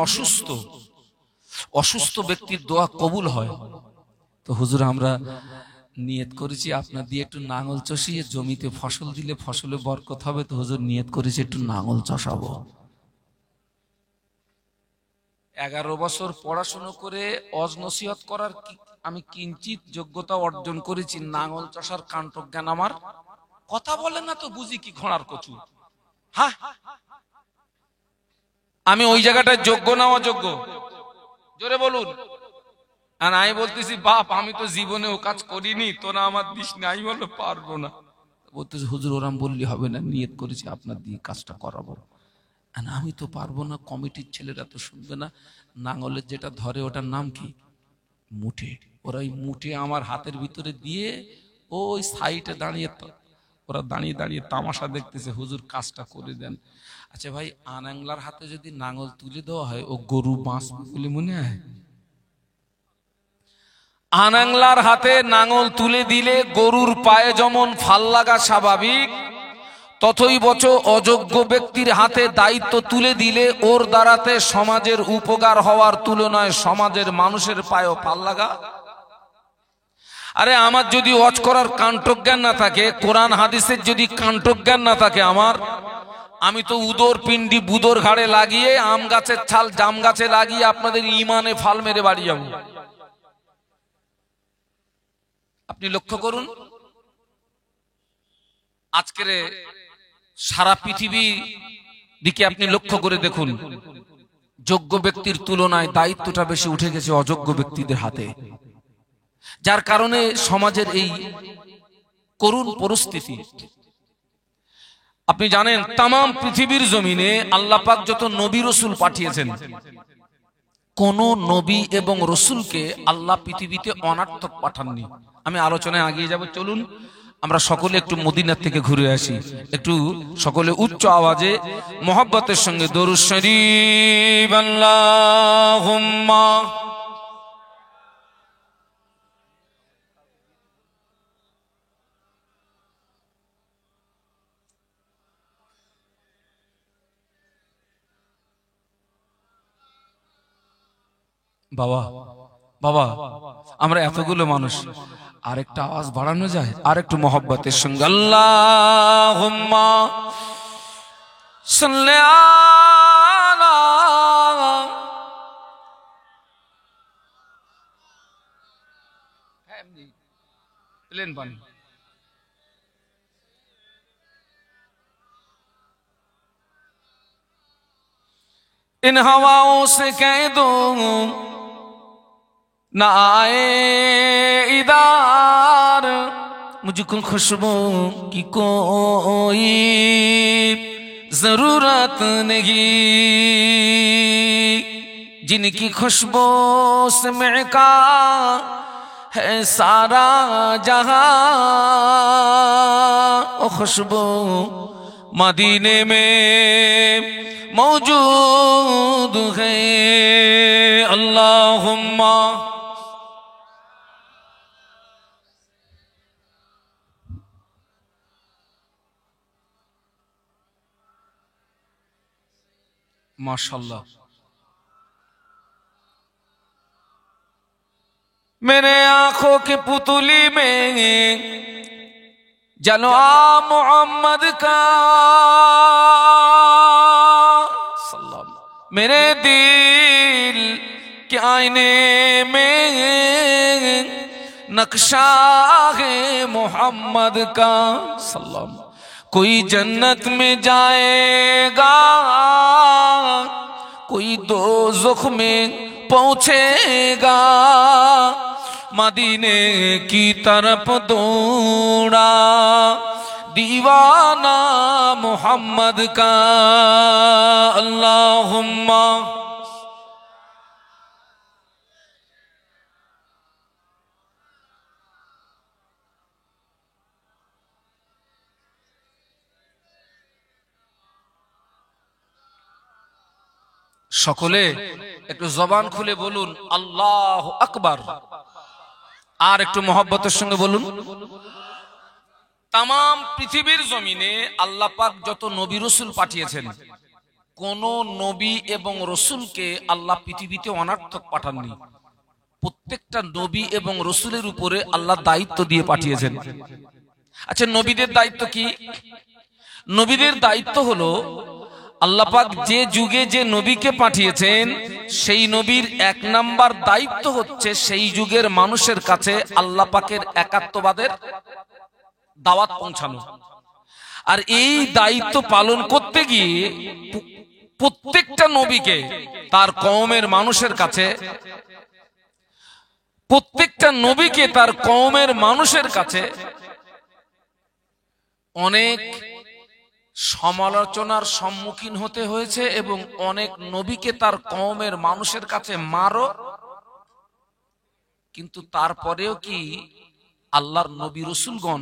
অসুস্থ ব্যক্তির দোয়া কবুল হয়। তো হুজুর আমরা নিয়ত করেছি আপনার দিয়ে একটু নাঙল চষিয়ে জমিতে ফসল দিলে ফসলে বরকত হবে, তো হুজুর নিয়ত করেছি একটু নাঙল চষাবো। 11 বছর পড়াশোনা করে অজ নসিহত করার আমি কিঞ্চিত যোগ্যতা অর্জন করেছি, নাঙল চষার কাণ্ড জ্ঞান আমার কথা বলেন না তো বুঝি কি ঘোড়ার কচু। হ্যাঁ, আমি ওই জায়গাটায় যোগ্য না অযোগ্য? জোরে বলুন। আর আমি বলতেছি বাপ আমি তো জীবনে ও কাজ করিনি, তোরা আমার দিস না। আমি বললো পারবো না। বলতেছি হুজুর ওরাম বললি হবে না, নিয়ত করেছি আপনার দিয়ে কাজটা করাবো। আমি তো পারবো না, কমিটির ছেলেরা তো শুনবে না। নাঙ্গলের যেটা ধরে ওটার নাম কি? মুঠে। ওরা ওই মুঠে আমার হাতের ভিতরে দিয়ে ওই সাইডে দাঁড়িয়ে, ওরা দাঁড়িয়ে দাঁড়িয়ে তামাশা দেখতেছে, হুজুর কাজটা করে দেন। আচ্ছা ভাই, আনাংলার হাতে যদি নাঙ্গল তুলে দেওয়া হয় ও গরু বাঁচবে বলে মনে হয়? আনাংলার হাতে নাঙ্গল তুলে দিলে গরুর পায়ে যেমন ফাল লাগা স্বাভাবিক, ততই বছর অযোগ্য ব্যক্তির হাতে দায়িত্ব তুলে দিলে ওর দ্বারাতে সমাজের উপকার হওয়ার তুলনায় সমাজের মানুষের পায়েও ফাল লাগা। আরে আমার যদি ওয়াজ করার কাণ্ঠজ্ঞান না থাকে, কোরআন হাদিসের যদি কাণ্ঠজ্ঞান না থাকে আমার, আমি তো উদর পিণ্ডি বুদর ঘাড়ে লাগিয়ে আম গাছের ছাল জাম গাছে লাগিয়ে আপনাদের ইমানে ফাল মেরে বাড়ি যাবো। আপনি লক্ষ্য করুন, আজকের সারা পৃথিবী দিকে আপনি লক্ষ্য করে দেখুন, যোগ্য ব্যক্তির তুলনায় দায়িত্বটা বেশি উঠে গেছে অযোগ্য ব্যক্তিদের হাতে, যার কারণে সমাজের এই করুণ পরিস্থিতি। আপনি জানেন তাম পৃথিবীর জমিনে আল্লাহ পাক যত নবী রসুল পাঠিয়েছেন, কোন নবী এবং রসুলকে আল্লাহ পৃথিবীতে অনার্থক পাঠাননি। আমি আলোচনায় আগিয়ে যাব, চলুন আমরা সকলে একটু মদিনা থেকে ঘুরে আসি। একটু সকলে উচ্চ আওয়াজে মোহাব্বতের সঙ্গে দরুদ শরীফ আল্লাহুম্মা। বাবা বাবা, আমরা এতগুলো মানুষ, আরেকটা আওয়াজ বাড়ানো যায়? আর একটু মোহাব্বতের সঙ্গে আল্লাহুম্মা সাল্লি আলা। প্লেন বান इन हवाओं से कह दूं ना आए इधर, मुझको खुशबू की कोई जरूरत नहीं, जिनकी खुशबू से महका है सारा जहां, ओ खुशबू मदीने में मौजूद है। अल्लाहुम्मा माशाल्लाह। मेरे आंखों की पुतली में जलवा मोहम्मद का, मेरे दिल के आईने में नक्शा है मोहम्मद का। सल्लम कोई जन्नत में जाएगा, कोई दोज़ख में पहुंचेगा, मदीने की तरफ दौड़ा दीवाना मोहम्मद का। अल्लाहुम्मा সকলে একটু জবান খুলে বলুন আল্লাহু আকবার। আর একটু মোহাব্বতের সঙ্গে বলুন। তাম পৃথিবীর জমিনে আল্লাহ পাক যত নবী রসুল পাঠিয়েছেন, কোন নবী এবং রসুলকে আল্লাহ পৃথিবীতে অনার্থক পাঠাননি। প্রত্যেকটা নবী এবং রসুলের উপরে আল্লাহ দায়িত্ব দিয়ে পাঠিয়েছেন। আচ্ছা, নবীদের দায়িত্ব কি? নবীদের দায়িত্ব হলো আল্লাহ পাক যে যুগে যে নবীকে পাঠিয়েছেন, সেই নবীর এক নাম্বার দায়িত্ব হচ্ছে সেই যুগের মানুষের কাছে আল্লাহ পাকের একাত্মবাদের দাওয়াত পৌঁছানো। আর এই দায়িত্ব পালন করতে গিয়ে প্রত্যেকটা নবীকে তার কওমের মানুষের কাছে, প্রত্যেকটা নবীকে তার কওমের মানুষের কাছে অনেক সমালোচনার সম্মুখীন হতে হয়েছে এবং অনেক নবীকে তার কওমের মানুষের কাছে মারো। কিন্তু তারপরেও কি আল্লাহর নবী রাসূলগণ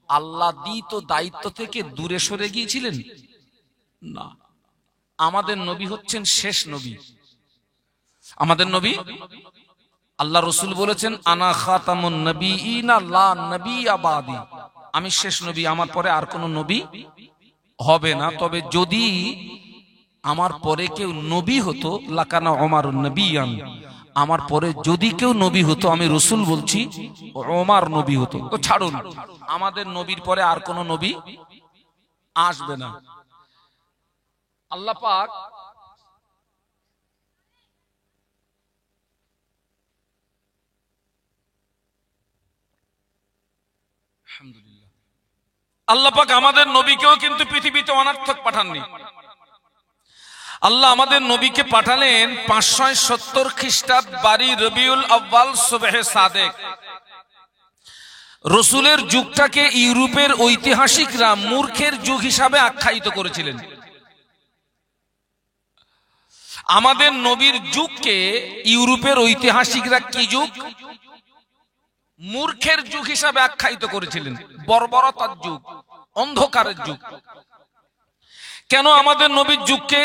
আল্লাহ দিত দায়িত্ব থেকে দূরে সরে গিয়েছিলেন? না, আমাদের নবী হচ্ছেন শেষ নবী। আমাদের নবী, আল্লাহ রাসূল বলেছেন আনা খাতামুন নবিয়িনা লা নবিয়্যা বাদি, আমি শেষ নবী, আমার পরে আর কোন নবী হবে না। তবে যদি আমার পরে কেউ নবী হতো লাকানা ওমরুন নবিয়ান, আমার পরে যদি কেউ নবী হতো, আমি রাসূল বলছি ওমর নবী হতো। তো ছাড়ুন, আমাদের নবীর পরে আর কোন নবী আসবে না। আল্লাহ পাক আলহামদুলিল্লাহ, আল্লাহ পাক আমাদের নবীকেও কিন্তু পৃথিবীতে অনার্থক পাঠাননি। আল্লাহ আমাদের নবীকে পাঠালেন 570 খ্রিস্টাব্দ বারি রবিউল আউয়াল সুবহে সাদেক। রাসূলের যুগটাকে ইউরোপের ঐতিহাসিকরা মূর্খের যুগ হিসাবে আখ্যায়িত করেছিলেন। আমাদের নবীর যুগকে ইউরোপের ঐতিহাসিকরা কি যুগ? মূর্খের যুগ হিসাবে আখ্যায়িত করেছিলেন, বর্বরতার যুগ, অন্ধকারের যুগ। কেন আমাদের নবীর যুগকে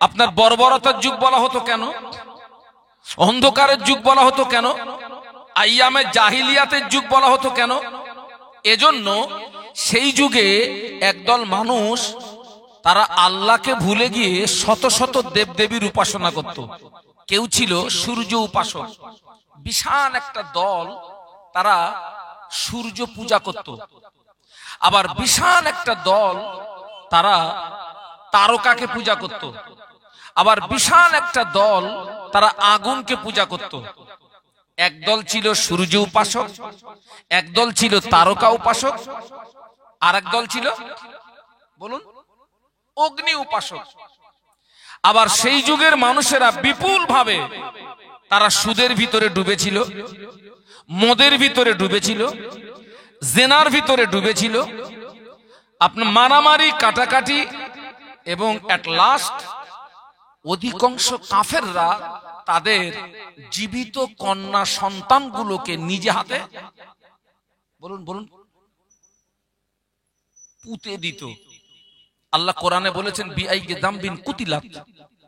আপনার বর্বরতার যুগ বলা হতো? কেন অন্ধকারের যুগ বলা হতো? কেন আইয়ামে জাহিলিয়াতের যুগ বলা হতো? কেন? এজন্য সেই যুগে একদল মানুষ তারা আল্লাহকে ভুলে গিয়ে শত শত দেবদেবীর উপাসনা করত। কেউ ছিল সূর্য উপাসক, বিশাল একটা দল তারা সূর্য পূজা করত। আবার বিশাল একটা দল তারা তারকাকে পূজা করত। আবার বিশাল একটা দল তারা আগুনকে পূজা করত। একদল ছিল সূর্য উপাসক, একদল ছিল তারকা উপাসক, আর একদল ছিল বলুন অগ্নি উপাসক। আবার সেই যুগের মানুষেরা বিপুল ভাবে তারা সুদের ভিতরে ডুবেছিল, মদের ভিতরে ডুবেছিল, জেনার ভিতরে ডুবেছিল, আপনার মারামারি কাটাকাটি, এবং এট লাস্ট অধিকাংশ কাফেররা তাদের জীবিত কন্যা সন্তানগুলোকে নিজে হাতে বলুন বলুন পুঁতে দিত। আল্লাহ কোরআনে বলেছেন বিআইয়ি যামবিন কুতিলাত,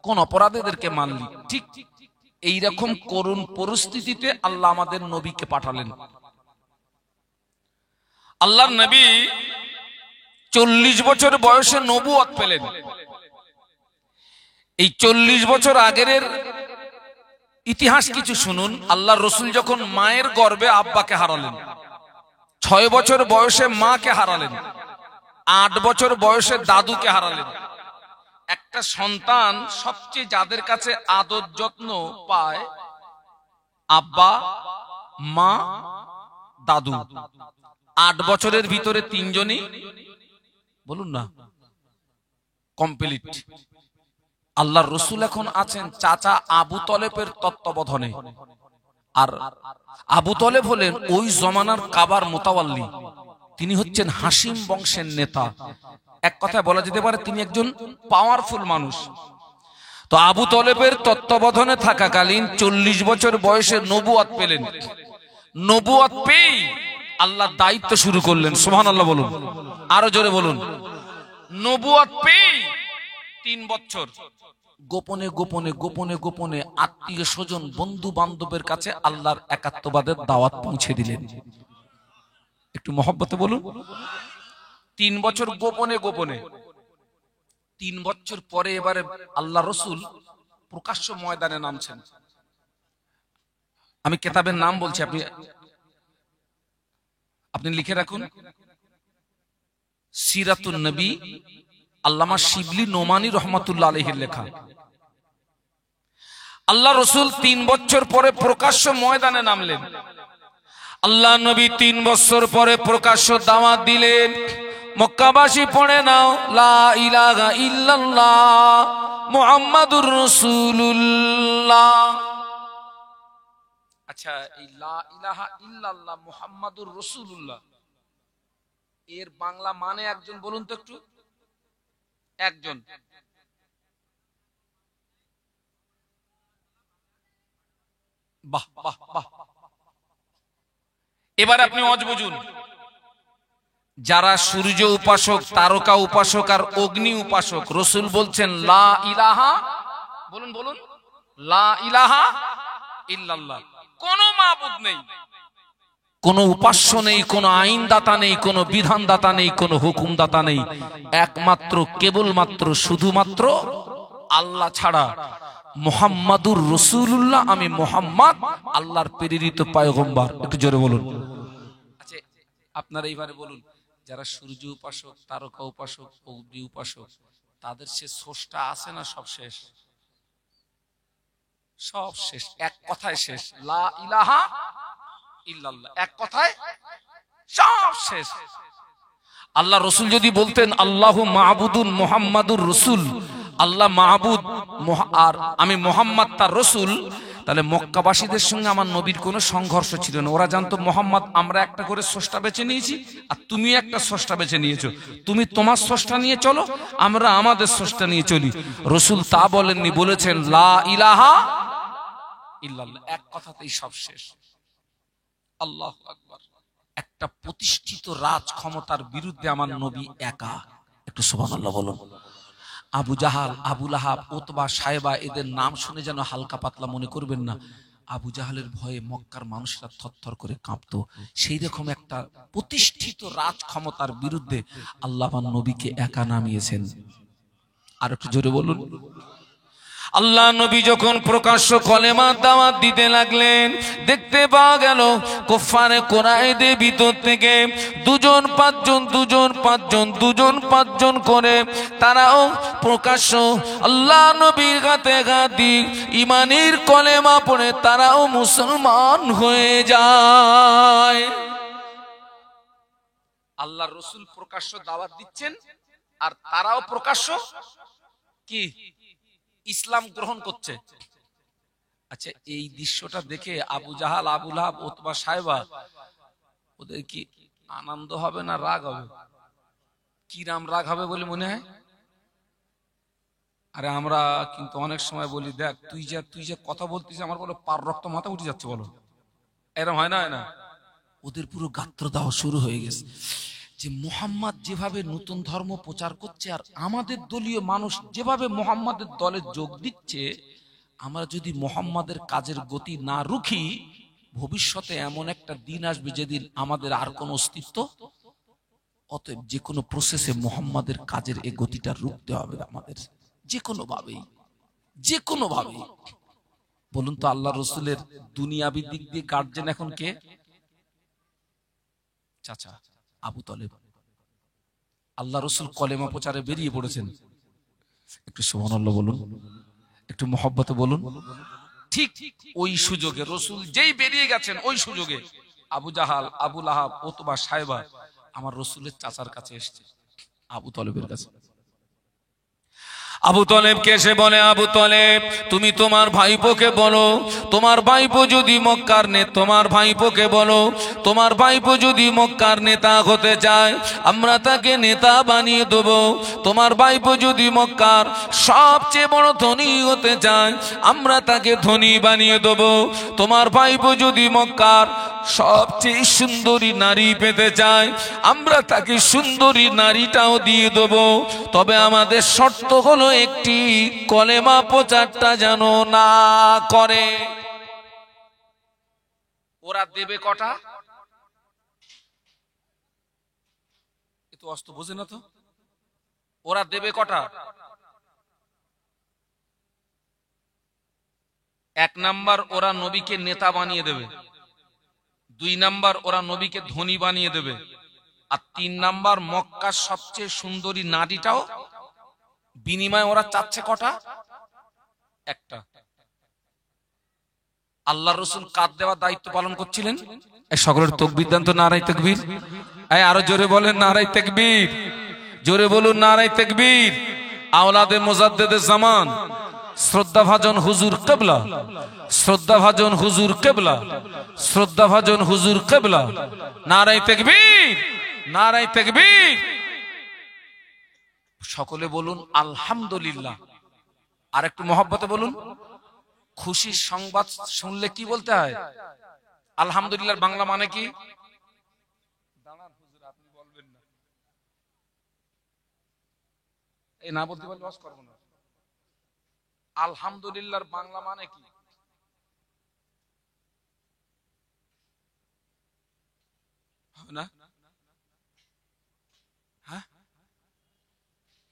কোন অপরাধীদেরকে মারলি। ঠিক এইরকম করুণ পরিস্থিতিতে আল্লাহ আমাদের নবীকে পাঠালেন। আল্লাহর নবী 40 বছর বয়সে নবুয়ত পেলেন। এই 40 বছর আগের ইতিহাস কিছু শুনুন। আল্লাহর রাসূল যখন মায়ের গর্ভে আব্বাকে হারালেন, 6 বছর বয়সে মাকে হারালেন, 8 বছর বয়সে দাদুকে হারালেন। একটা সন্তান সবচেয়ে যাদের কাছে আদর যত্ন পায় আব্বা, মা, দাদু। 8 বছরের ভিতরে 3 জনই বলুন না কমপ্লিট। আল্লাহর রাসূল এখন আছেন চাচা আবু তলেবের তত্ত্বাবধানে। আর আবু তলেব হলেন ওই জমানার কাবার মুতাওয়াল্লি। তিনি হচ্ছেন হাসিম বংশের নেতা। এক কথায় বলা যেতে পারে তিনি একজন পাওয়ারফুল মানুষ। তো আবু তলেবের তত্ত্বাবধানে থাকাকালীন 40 বছর বয়সে নবুয়ত পেলেন। নবুয়ত পেয়ে আল্লাহ দায়িত্ব শুরু করলেন। সুবহানাল্লাহ বলুন, আরো জোরে বলুন। নবুয়ত পেয়ে 3 বছর গোপনে গোপনে গোপনে গোপনে আত্মীয় স্বজন বন্ধু বান্ধবের কাছে আল্লাহর একাত্মবাদের দাওয়াত পৌঁছে দিলেন। একটু মহব্বতে বলুন। 3 বছর গোপনে গোপনে। 3 বছর পরে এবারে আল্লাহ রাসূল প্রকাশ্য ময়দানে নামছেন। আমি কিতাবের নাম বলছি, আপনি লিখে রাখুন। সিরাতুন নবী, আল্লামা শিবলি নোমানী রহমাতুল্লাহ আলাইহির লেখা। আল্লাহ রাসূল 3 বছর পরে প্রকাশ্য ময়দানে নামলেন। আল্লাহ নবী 3 বছর পরে প্রকাশ্য দাওয়াত দিলেন। মক্কাবাসী পড়ে নাও লা ইলাহা ইল্লাল্লাহ মুহাম্মাদুর রাসূলুল্লাহ। আচ্ছা, এই লা ইলাহা ইল্লাল্লাহ মুহাম্মাদুর রাসূলুল্লাহ এর বাংলা মানে একজন বলুন তো একটু, একজন। বাহ বাহ বাহ। এবার আপনি অজ বুঝুন, যারা সূর্য উপাসক, তারকা উপাসক আর অগ্নি উপাসক, রাসূল বলছেন লা ইলাহা, বলুন বলুন, লা ইলাহা ইল্লাল্লাহ। কোন মাবুদ নেই, কোন উপাস্য নেই, কোন আইনদাতা নেই, কোন বিধানদাতা নেই, কোন হুকুমদাতা নেই, একমাত্র কেবলমাত্র শুধুমাত্র আল্লাহ ছাড়া। মুহাম্মাদুর রাসূলুল্লাহ, আমি মুহাম্মদ আল্লাহর প্রেরিত পয়গম্বর। একটু জোরে বলুন। আচ্ছা, আপনারা এইবারে বলুন, যারা সূর্য উপাসক, তারকা উপাসক, অগ্নি উপাসক, তাদের সে স্রষ্টা আছে না সব শেষ? সব শেষ, এক কথায় শেষ। লা ইলাহা ইল্লাল্লাহ, এক কথায় সব শেষ। আল্লাহ রসুল যদি বলতেন আল্লাহু মাহবুদুন মুহাম্মাদুর রসুল, আল্লাহ মাহবুদ আর আমি মুহাম্মদ তার রসুল, তাহলে মক্কাবাসীদের সঙ্গে আমার নবীর কোনো সংঘর্ষ ছিল না। ওরা জানতো মুহাম্মদ আমরা একটা করে স্রষ্টা বেছে নিয়েছি, আর তুমি একটা স্রষ্টা বেছে নিয়েছো, তুমি তোমার স্রষ্টা নিয়ে চলো, আমরা আমাদের স্রষ্টা নিয়ে চলি। রসুল তা বলেননি, বলেছেন লা ইলাহা ইল্লাল্লাহ, এক কথাতেই সব শেষ। আল্লাহু আকবার। একটা প্রতিষ্ঠিত রাজ ক্ষমতার বিরুদ্ধে আমার নবী একা। একটু সুবহানাল্লাহ বলুন। আবু জাহাল, আবু লাহাব, উতবা, সায়বা, এদের নাম শুনে যেন হালকা পাতলা মনে করবেন না। আবু জাহালের ভয়ে মক্কার মানুষরা থরথর করে কাঁপতো। সেই রকম একটা প্রতিষ্ঠিত রাজ ক্ষমতার বিরুদ্ধে আল্লাহ আমার নবীকে একা নামিয়েছেন। আর একটু জোরে বলুন। আল্লাহ নবী যখন প্রকাশ্য কলেমা দাওয়াত দিতে লাগলেন, দেখতে পাওয়া গেল কুফারে কুরাইশদের ভিতর থেকে দুজন পাঁচজন করে তারাও প্রকাশ্য আল্লাহ নবীর হাতে গাদি ইমানের কলেমা পড়ে তারাও মুসলমান হয়ে যায়। আল্লাহ রসুল প্রকাশ্য দাওয়াত দিচ্ছেন, আর তারাও প্রকাশ্য কি ইসলাম গ্রহণ করছে। আচ্ছা, এই দৃশ্যটা দেখে আবু জাহাল, আবু লাহাব, উতবা, সায়বা, ওদের কি আনন্দ হবে না রাগ হবে? কি রাম রাগ হবে বলে মনে হয়? আরে আমরা কিন্তু অনেক সময় বলি, দেখ তুই যে কথা বলতিস, আমার বলো পার রক্ত মাথা উঠে যাচ্ছে, বলো এরকম হয় না? হয় না? ওদের পুরো গাত্রদাহ শুরু হয়ে গেছে যে মুহাম্মদ যেভাবে নতুন ধর্ম প্রচার করছে, আর আমাদের দলীয় মানুষ যেভাবে মুহাম্মাদের দলে যোগ দিচ্ছে, আমরা যদি মুহাম্মাদের কাজের গতি না রুখি, ভবিষ্যতে এমন একটা দিন আসবে যেদিন আমাদের আর কোনো অস্তিত্ব। অতএব যে কোনো প্রসেসে মুহাম্মাদের কাজের এই গতিটা রুখতে হবে আমাদের, যে কোনো ভাবে। বলুন তো, আল্লাহ রসুলের দুনিয়াবি দিক দিয়ে গার্জেন এখন কে? চাচা আবু তলেব। আল্লাহ রসুল কলেমা প্রচারে বেরিয়ে পড়েছেন। একটু সুবহানাল্লাহ বলুন, একটু মহব্বতে বলুন। ঠিক ওই সুযোগে রসুল যেই বেরিয়ে গেছেন, ওই সুযোগে আবু জাহাল, আবু লাহাব, উতবা, সায়বা আমার রসুলের চাচার কাছে এসছে, আবু তলেবের কাছে। আবু তলেবকে এসে বলে, আবু তলেব তুমি তোমার ভাইপোকে বলো, তোমার ভাইপো যদি মক্কার নেতা হতে চায়, আমরা তাকে নেতা বানিয়ে দেব। তোমার ভাইপো যদি মক্কার সবচেয়ে বড় ধনী হতে চায়, আমরা তাকে ধনী বানিয়ে দেব। তোমার ভাইপো যদি মক্কার সবচেয়ে সুন্দরী নারী পেতে চায়, আমরা তাকে সুন্দরী নারীটাও দিয়ে দেব। তবে আমাদের শর্ত হলো একটি, কলেমা প্রচারটা যেন না করে। ওরা দেবে কটা? এতো অস্ত বোঝে না তো। ওরা দেবে কটা? এক নাম্বার, ওরা নবীকে নেতা বানিয়ে দেবে। 2 নাম্বার, ওরা নবীকে ধনী বানিয়ে দেবে। আর 3 নাম্বার, মক্কার সবচেয়ে সুন্দরী নারীটাও বিনিময়ে ওরা চাচ্ছে কটা? একটা। আল্লাহর রাসূল কাঁধ দেওয়ার দায়িত্ব পালন করছিলেন। এই সকলের তাকবীর দেন তো, নারায়ে তাকবীর। এই আরো জোরে বলেন নারায়ে তাকবীর, জোরে বলুন নারায়ে তাকবীর। আওলাদে মুজাদ্দেদে জামান, শ্রদ্ধাভাজন হুজুর কিবলা, শ্রদ্ধাভাজন হুজুর কিবলা, শ্রদ্ধাভাজন হুজুর কিবলা। নারায়ে তাকবীর, নারায়ে তাকবীর। সকলে বলুন আলহামদুলিল্লাহ। আর একটু মহব্বতে বলুন। খুশির সংবাদ শুনলে কি বলতে হয়? আলহামদুলিল্লাহর বাংলা মানে কি? দাঁড়ান হুজুর, আপনি বলবেন না, এই না বলতে পারলে লস করব না। আলহামদুলিল্লাহর বাংলা মানে কি? না, হ্যাঁ,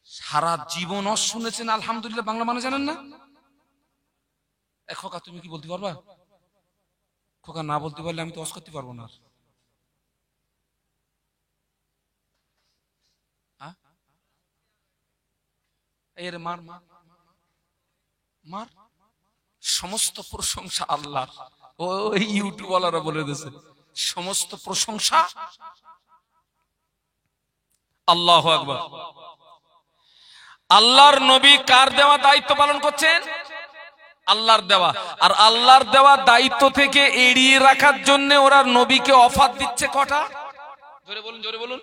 সারা জীবন শুনেছেন আলহামদুলিল্লাহ বাংলা মানে জানেন না? খোকা তুমি কি বলতে পারবা? খোকা না বলতে পারলে আমি তো অস করতে পারবো না। এর মার মার মার। সমস্ত প্রশংসা আল্লাহ। ওই ইউটিউবওয়ালারা বলে দিয়েছে সমস্ত প্রশংসা আল্লাহু আকবার। আল্লাহর নবী কার দেওয়া দায়িত্ব পালন করছেন? আল্লাহর দেওয়া। আর আল্লাহর দেওয়া দায়িত্ব থেকে এড়িয়ে রাখার জন্য ওরা নবীকে অফার দিচ্ছে কটা? জোরে বলুন, জোরে বলুন।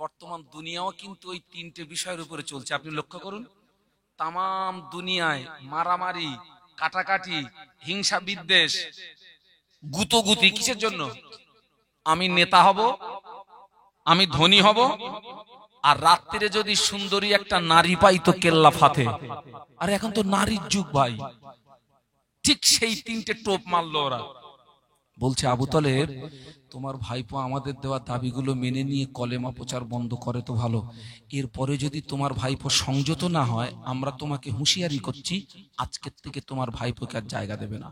বর্তমান দুনিয়াও কিন্তু ওই তিনটে বিষয়ের উপরে চলছে। আপনি লক্ষ্য করুন, তামাম দুনিয়ায় মারামারি, কাটাকাটি, হিংসা বিদ্বেষ, গুতোগুতি কিসের জন্য? আমি নেতা হব, আমি ধনী হব, আর রাত্রে যদি সুন্দরী একটা নারী পাই তো কেল্লা ফাতে। আর এখন তো নারীর যুগ ভাই। ঠিক সেই তিনটে টোপ মারলো ওরা। বলছে আবু তালেব, তোমার ভাইপো আমাদের দেওয়া দাবিগুলো মেনে নিয়ে কলেমা প্রচার বন্ধ করে তো ভালো, এরপরে যদি তোমার ভাইপো সংযত না হয় আমরা তোমাকে হুঁশিয়ারি করছি আজকের থেকে তোমার ভাইপোকে আর জায়গা দেবে না।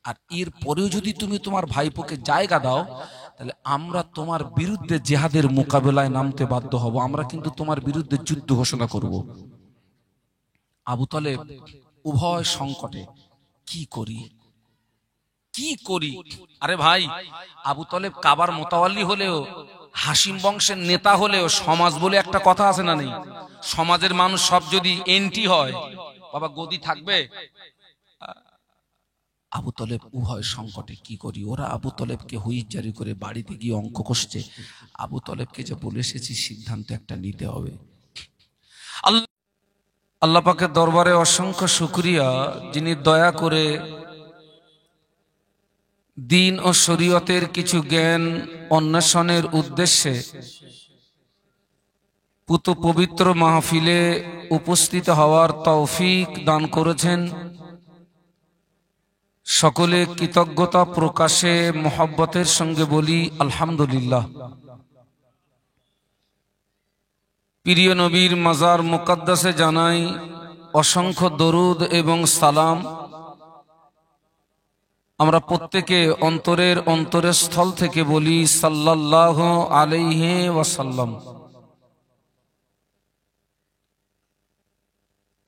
আর এরপরেও যদি তুমি তোমার ভাইপোকে জায়গা দাও তাহলে আমরা তোমার বিরুদ্ধে জিহাদের মোকাবেলায় নামতে বাধ্য হব, আমরা কিন্তু তোমার বিরুদ্ধে যুদ্ধ ঘোষণা করব। আবু তালেব উভয় সংকটে, কি করি কি করি? আরে ভাই, আবু তালেব কাবার মোতাওয়াল্লি হলেও, হাসিম বংশের নেতা হলেও সমাজ বলে একটা কথা আছে না নেই? সমাজের মানুষ সব যদি এন্টি হয়, বাবা গদি থাকবে? আবু তালেব উভয় সংকটে, কি করি? ওরা আবু তালেবকে হুইস জারি করে বাড়িতে গিয়ে অঙ্ক কষছে। আবু তালেবকে যে বলে এসেছি সিদ্ধান্ত একটা নিতে হবে। আল্লাহ পাকের দরবারে অসংখ্য শুকরিয়া, যিনি দয়া করে দিন ও শরীয়তের কিছু জ্ঞান অন্বেষণের উদ্দেশ্যে পুত পবিত্র মাহফিলে উপস্থিত হওয়ার তৌফিক দান করেছেন। সকলে কৃতজ্ঞতা প্রকাশে মোহাব্বতের সঙ্গে বলি আলহামদুলিল্লাহ। প্রিয় নবীর মাজার মুকদ্দাসে জানাই অসংখ্য দরুদ এবং সালাম। আমরা প্রত্যেকে অন্তরের অন্তরস্থল থেকে বলি সাল্লাল্লাহু আলাইহি ওয়াসাল্লাম।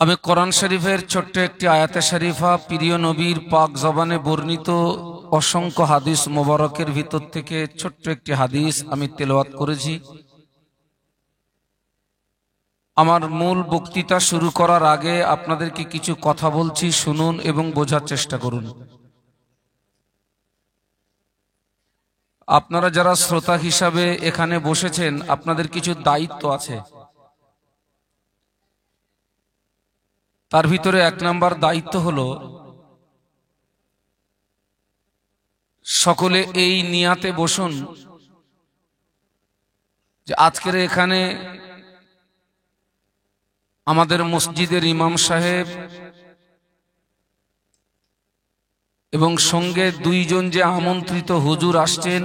আমি কোরআন শরীফের ছোট্ট একটি আয়াতে শরীফা প্রিয় নবীর পাক জবানে বর্ণিত অসংখ্য হাদিস মোবারকের ভিতর থেকে ছোট্ট একটি হাদিস আমি তেলাওয়াত করেছি। আমার মূল বক্তৃতা শুরু করার আগে আপনাদেরকে কিছু কথা বলছি, শুনুন এবং বোঝার চেষ্টা করুন। আপনারা যারা শ্রোতা হিসাবে এখানে বসেছেন আপনাদের কিছু দায়িত্ব আছে। তার ভিতরে এক নাম্বার দায়িত্ব হলো সকলে এই নিয়াতে বসুন যে আজকের এখানে আমাদের মসজিদের ইমাম সাহেব এবং সঙ্গে দুইজন যে আমন্ত্রিত হুজুর আসছেন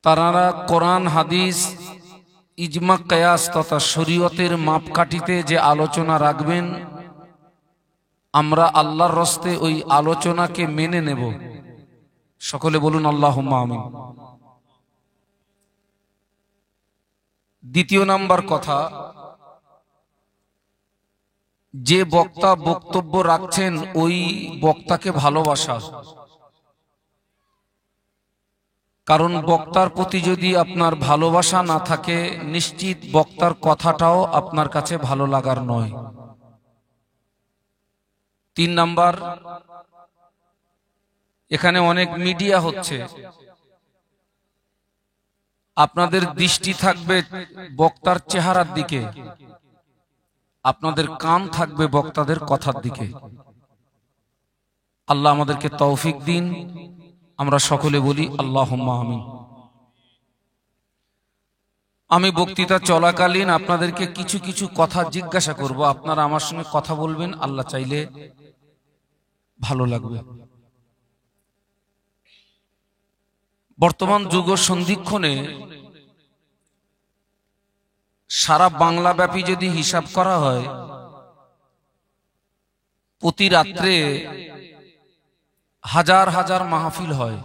তারা কোরআন হাদিস ইজমা কিয়াস তথা শরীয়তের মাপকাঠিতে যে আলোচনা রাখবেন আমরা আল্লাহর রাস্তে ওই আলোচনাকে মেনে নেব। সকলে বলুন আল্লাহুম্মা আমিন। দ্বিতীয় নাম্বার কথা, যে বক্তা বক্তব্য রাখছেন ওই বক্তাকে ভালোবাসা, কারণ বক্তার প্রতি যদি আপনার ভালোবাসা না থাকে নিশ্চিত বক্তার কথাটাও আপনার কাছে ভালো লাগার নয়। 3 নাম্বার, এখানে অনেক মিডিয়া হচ্ছে, আপনাদের দৃষ্টি থাকবে বক্তার চেহারার দিকে, আপনাদের কান থাকবে বক্তাদের কথার দিকে। আল্লাহ আমাদেরকে তৌফিক দিন। আমরা সকলে বলি আল্লাহুম্মা আমিন। আমি বক্তৃতা চলাকালীন আপনাদেরকে কিছু কিছু কথা জিজ্ঞাসা করব, আপনারা আমার সঙ্গে কথা বলবেন, আল্লাহ চাইলে ভালো লাগবে। বর্তমান যুগ সন্ধিক্ষণে সারা বাংলাব্যাপী যদি হিসাব করা হয়, প্রতি রাত্রে হাজার হাজার মাহফিল হয়।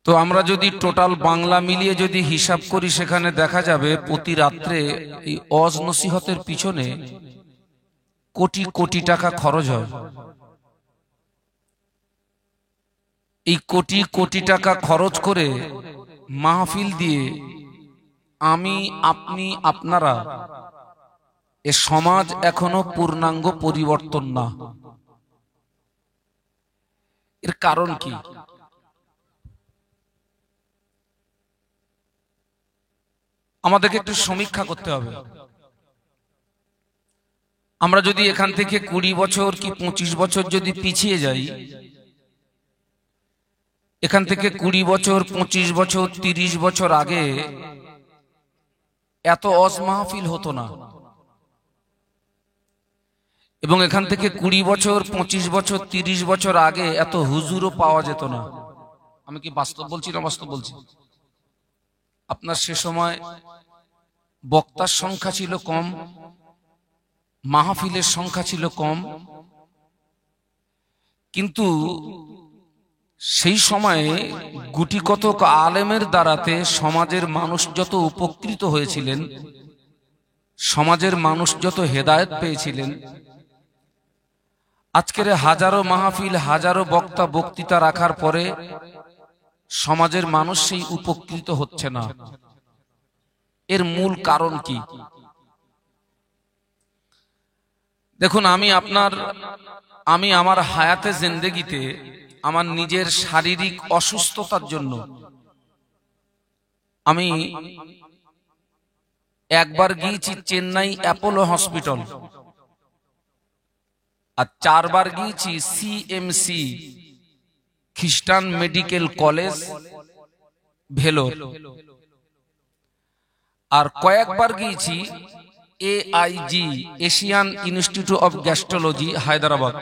তো আমরা যদি টোটাল বাংলা মিলিয়ে যদি হিসাব করি, সেখানে দেখা যাবে প্রতি রাত্রে এই ওয়াজ নসিহতের পিছনে কোটি কোটি টাকা খরচ হয়। এই কোটি কোটি টাকা খরচ করে মাহফিল দিয়ে আমি, আপনি, আপনারা, এ সমাজ এখনো পূর্ণাঙ্গ পরিবর্তন না। এর কারণ কি? আমাদেরকে একটু সমীক্ষা করতে হবে। আমরা যদি এখান থেকে 20 বছর কি 25 বছর যদি পিছিয়ে যাই, এখান থেকে 20 বছর, 25 বছর, 30 বছর আগে এত ওয়াজ মাহফিল হতো না। এবং এখান থেকে 20 বছর, 25 বছর, 30 বছর আগে এত হুজুরও পাওয়া যেত না। আমি কি বাস্তব বলছি না বাস্তব বলছি? আপনার সে সময় বক্তার সংখ্যা ছিল কম, মাহফিলের সংখ্যা ছিল কম, কিন্তু সেই সময়ে গুটি কতক আলেমের দ্বারাতে সমাজের মানুষ যত উপকৃত হয়েছিলেন, সমাজের মানুষ যত হেদায়েত পেয়েছিলেন, আজকের হাজারো মাহফিল, হাজারো বক্তা বক্তৃতা রাখার পরে সমাজের মানুষ সেই উপকৃত হচ্ছে না। এর মূল কারণ কি? দেখুন, আমি আমার হায়াতে জিন্দেগিতে আমার নিজের শারীরিক অসুস্থতার জন্য আমি একবার গিয়েছি চেন্নাই অ্যাপোলো হসপিটাল, আর 4 বার গিয়েছি সিএমসি খ্রিস্টান মেডিকেল কলেজ ভেলোর, আর কয়েকবার গিয়েছি AIG Asian institute of gastrology Hyderabad.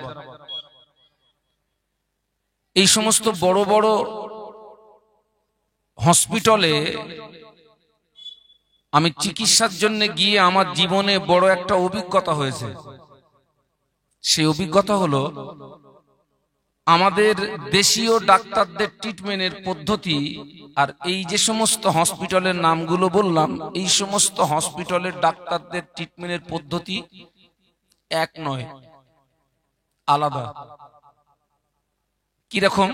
এই সমস্ত বড় বড় হসপিটালে আমি চিকিৎসার জন্য গিয়ে আমার জীবনে বড় একটা অভিজ্ঞতা হয়েছে। সেই অভিজ্ঞতা হলো, আমাদের দেশীয় ডাক্তারদের ট্রিটমেন্টের পদ্ধতি আর এই যে সমস্ত হসপিটালের নামগুলো বললাম, এই সমস্ত হসপিটালের ডাক্তারদের ট্রিটমেন্টের পদ্ধতি এক নয়, আলাদা। কিরকম?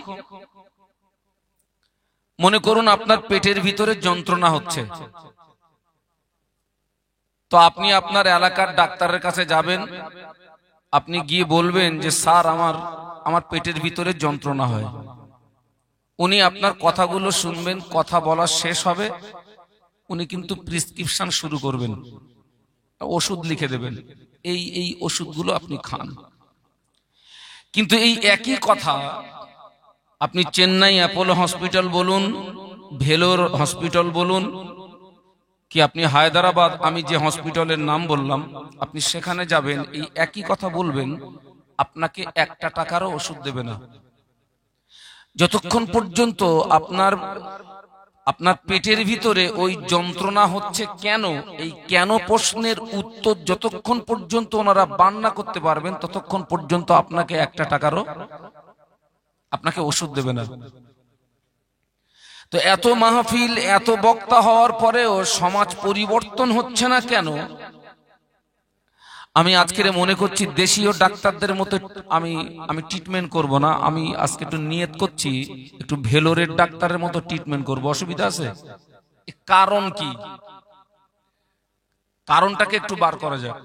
মনে করুন আপনার পেটের ভিতরে যন্ত্রণা হচ্ছে, তো আপনি আপনার এলাকার ডাক্তারের কাছে যাবেন, আপনি গিয়ে বলবেন যে স্যার আমার পেটের ভিতরে যন্ত্রণা হয়। উনি আপনার কথাগুলো শুনবেন, কথা বলা শেষ হবে, উনি কিন্তু প্রেসক্রিপশন শুরু করবেন, ওষুধ লিখে দেবেন, এই ওষুধগুলো আপনি খান। কিন্তু এই একই কথা আপনি চেন্নাই অ্যাপোলো হসপিটাল বলুন, ভেলোর হসপিটাল বলুন, কি আপনি হায়দ্রাবাদ আমি যে হসপিটালের নাম বললাম, আপনি সেখানে যাবেন, এই একই কথা বলবেন, আপনাকে 1 টাকারও ওষুধ দেবে না। যতক্ষণ পর্যন্ত আপনার পেটের ভিতরে ওই যন্ত্রণা হচ্ছে কেন, এই কেন প্রশ্নের উত্তর যতক্ষণ পর্যন্ত ওনারা বার না করতে পারবেন, ততক্ষণ পর্যন্ত আপনাকে 1 টাকারও আপনাকে ওষুধ দেবে না। তো এত মাহফিল, এত বক্তা হওয়ার পরেও সমাজ পরিবর্তন হচ্ছে না কেন? আমি আজকে মনে করছি দেশীয় ডাক্তারদের মতো আমি ট্রিটমেন্ট করব না। আমি আজকে একটু নিয়ত করছি একটু ভেলোরের ডাক্তারের মতো ট্রিটমেন্ট করব। অসুবিধা আছে? কারণ কি? কারণটাকে একটু বার করা যাক।